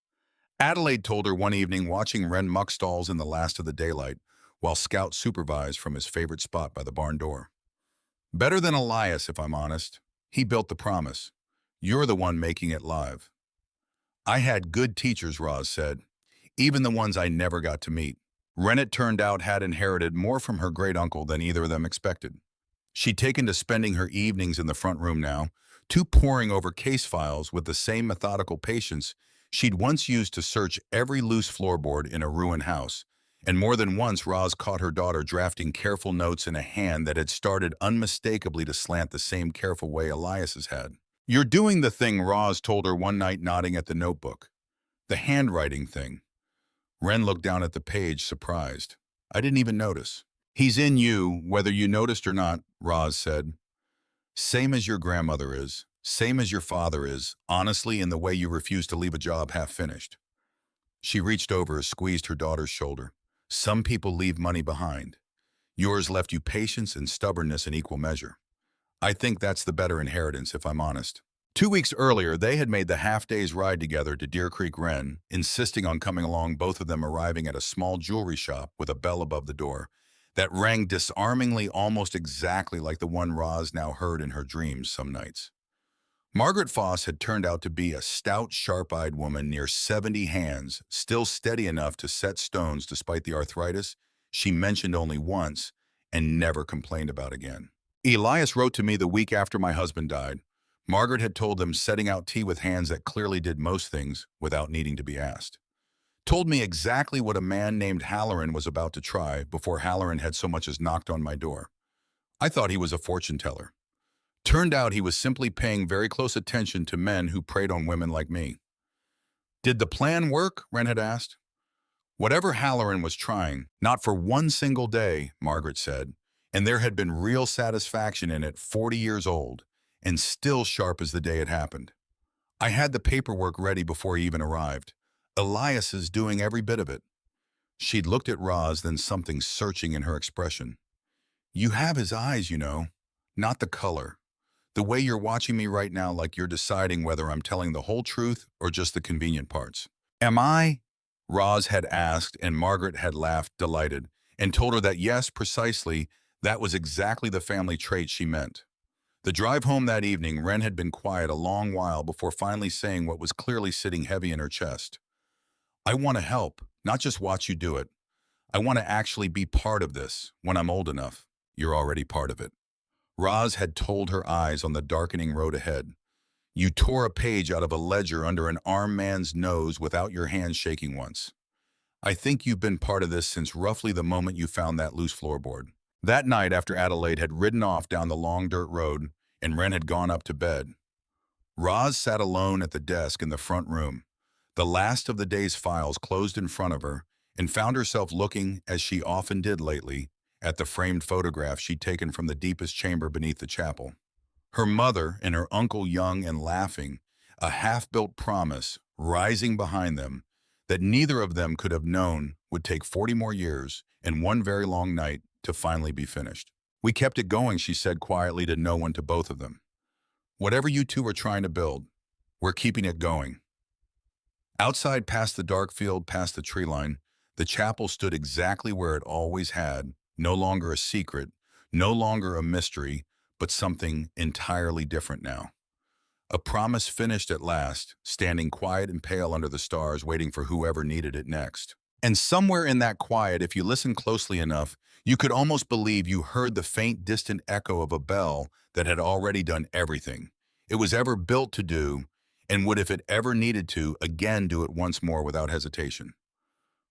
Adelaide told her one evening watching Wren muck stalls in the last of the daylight while Scout supervised from his favorite spot by the barn door. "Better than Elias, if I'm honest. He built the promise. You're the one making it live." "I had good teachers," Roz said, "even the ones I never got to meet." Wren, it turned out, had inherited more from her great-uncle than either of them expected. She'd taken to spending her evenings in the front room now, to poring over case files with the same methodical patience she'd once used to search every loose floorboard in a ruined house. And more than once, Roz caught her daughter drafting careful notes in a hand that had started unmistakably to slant the same careful way Elias's had. "You're doing the thing," Roz told her one night, nodding at the notebook. "The handwriting thing." Wren looked down at the page, surprised. "I didn't even notice." "He's in you, whether you noticed or not," Roz said. "Same as your grandmother is, same as your father is, honestly, in the way you refuse to leave a job half-finished." She reached over and squeezed her daughter's shoulder. "Some people leave money behind. Yours left you patience and stubbornness in equal measure. I think that's the better inheritance, if I'm honest." 2 weeks earlier, they had made the half-day's ride together to Deer Creek Wren, insisting on coming along, both of them arriving at a small jewelry shop with a bell above the door that rang disarmingly, almost exactly like the one Roz now heard in her dreams some nights. Margaret Foss had turned out to be a stout, sharp-eyed woman near 70 hands, still steady enough to set stones despite the arthritis she mentioned only once and never complained about again. "Elias wrote to me the week after my husband died," Margaret had told them, setting out tea with hands that clearly did most things without needing to be asked. "Told me exactly what a man named Halloran was about to try before Halloran had so much as knocked on my door. I thought he was a fortune teller. Turned out he was simply paying very close attention to men who preyed on women like me." "Did the plan work?" Wren had asked. "Whatever Halloran was trying, not for one single day," Margaret said, "and there had been real satisfaction in it, 40 years old, and still sharp as the day it happened. I had the paperwork ready before he even arrived. Elias is doing every bit of it." She'd looked at Roz, then something searching in her expression. "You have his eyes, you know, not the color. The way you're watching me right now, like you're deciding whether I'm telling the whole truth or just the convenient parts." "Am I?" Roz had asked, and Margaret had laughed, delighted, and told her that yes, precisely, that was exactly the family trait she meant. The drive home that evening, Wren had been quiet a long while before finally saying what was clearly sitting heavy in her chest. "I want to help, not just watch you do it. I want to actually be part of this when I'm old enough." "You're already part of it," Roz had told her, eyes on the darkening road ahead. "You tore a page out of a ledger under an armed man's nose without your hands shaking once. I think you've been part of this since roughly the moment you found that loose floorboard." That night, after Adelaide had ridden off down the long dirt road and Wren had gone up to bed, Roz sat alone at the desk in the front room, the last of the day's files closed in front of her, and found herself looking, as she often did lately, at the framed photograph she'd taken from the deepest chamber beneath the chapel. Her mother and her uncle, young and laughing, a half-built promise rising behind them that neither of them could have known would take 40 more years and one very long night to finally be finished. "We kept it going," she said quietly to no one, to both of them. "Whatever you two are trying to build, we're keeping it going." Outside, past the dark field, past the tree line, the chapel stood exactly where it always had, no longer a secret, no longer a mystery, but something entirely different now. A promise finished at last, standing quiet and pale under the stars, waiting for whoever needed it next. And somewhere in that quiet, if you listened closely enough, you could almost believe you heard the faint, distant echo of a bell that had already done everything it was ever built to do, and would, if it ever needed to, again do it once more without hesitation.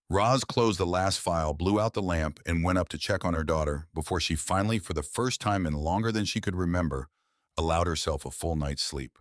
Roz closed the last file, blew out the lamp, and went up to check on her daughter before she finally, for the first time in longer than she could remember, allowed herself a full night's sleep.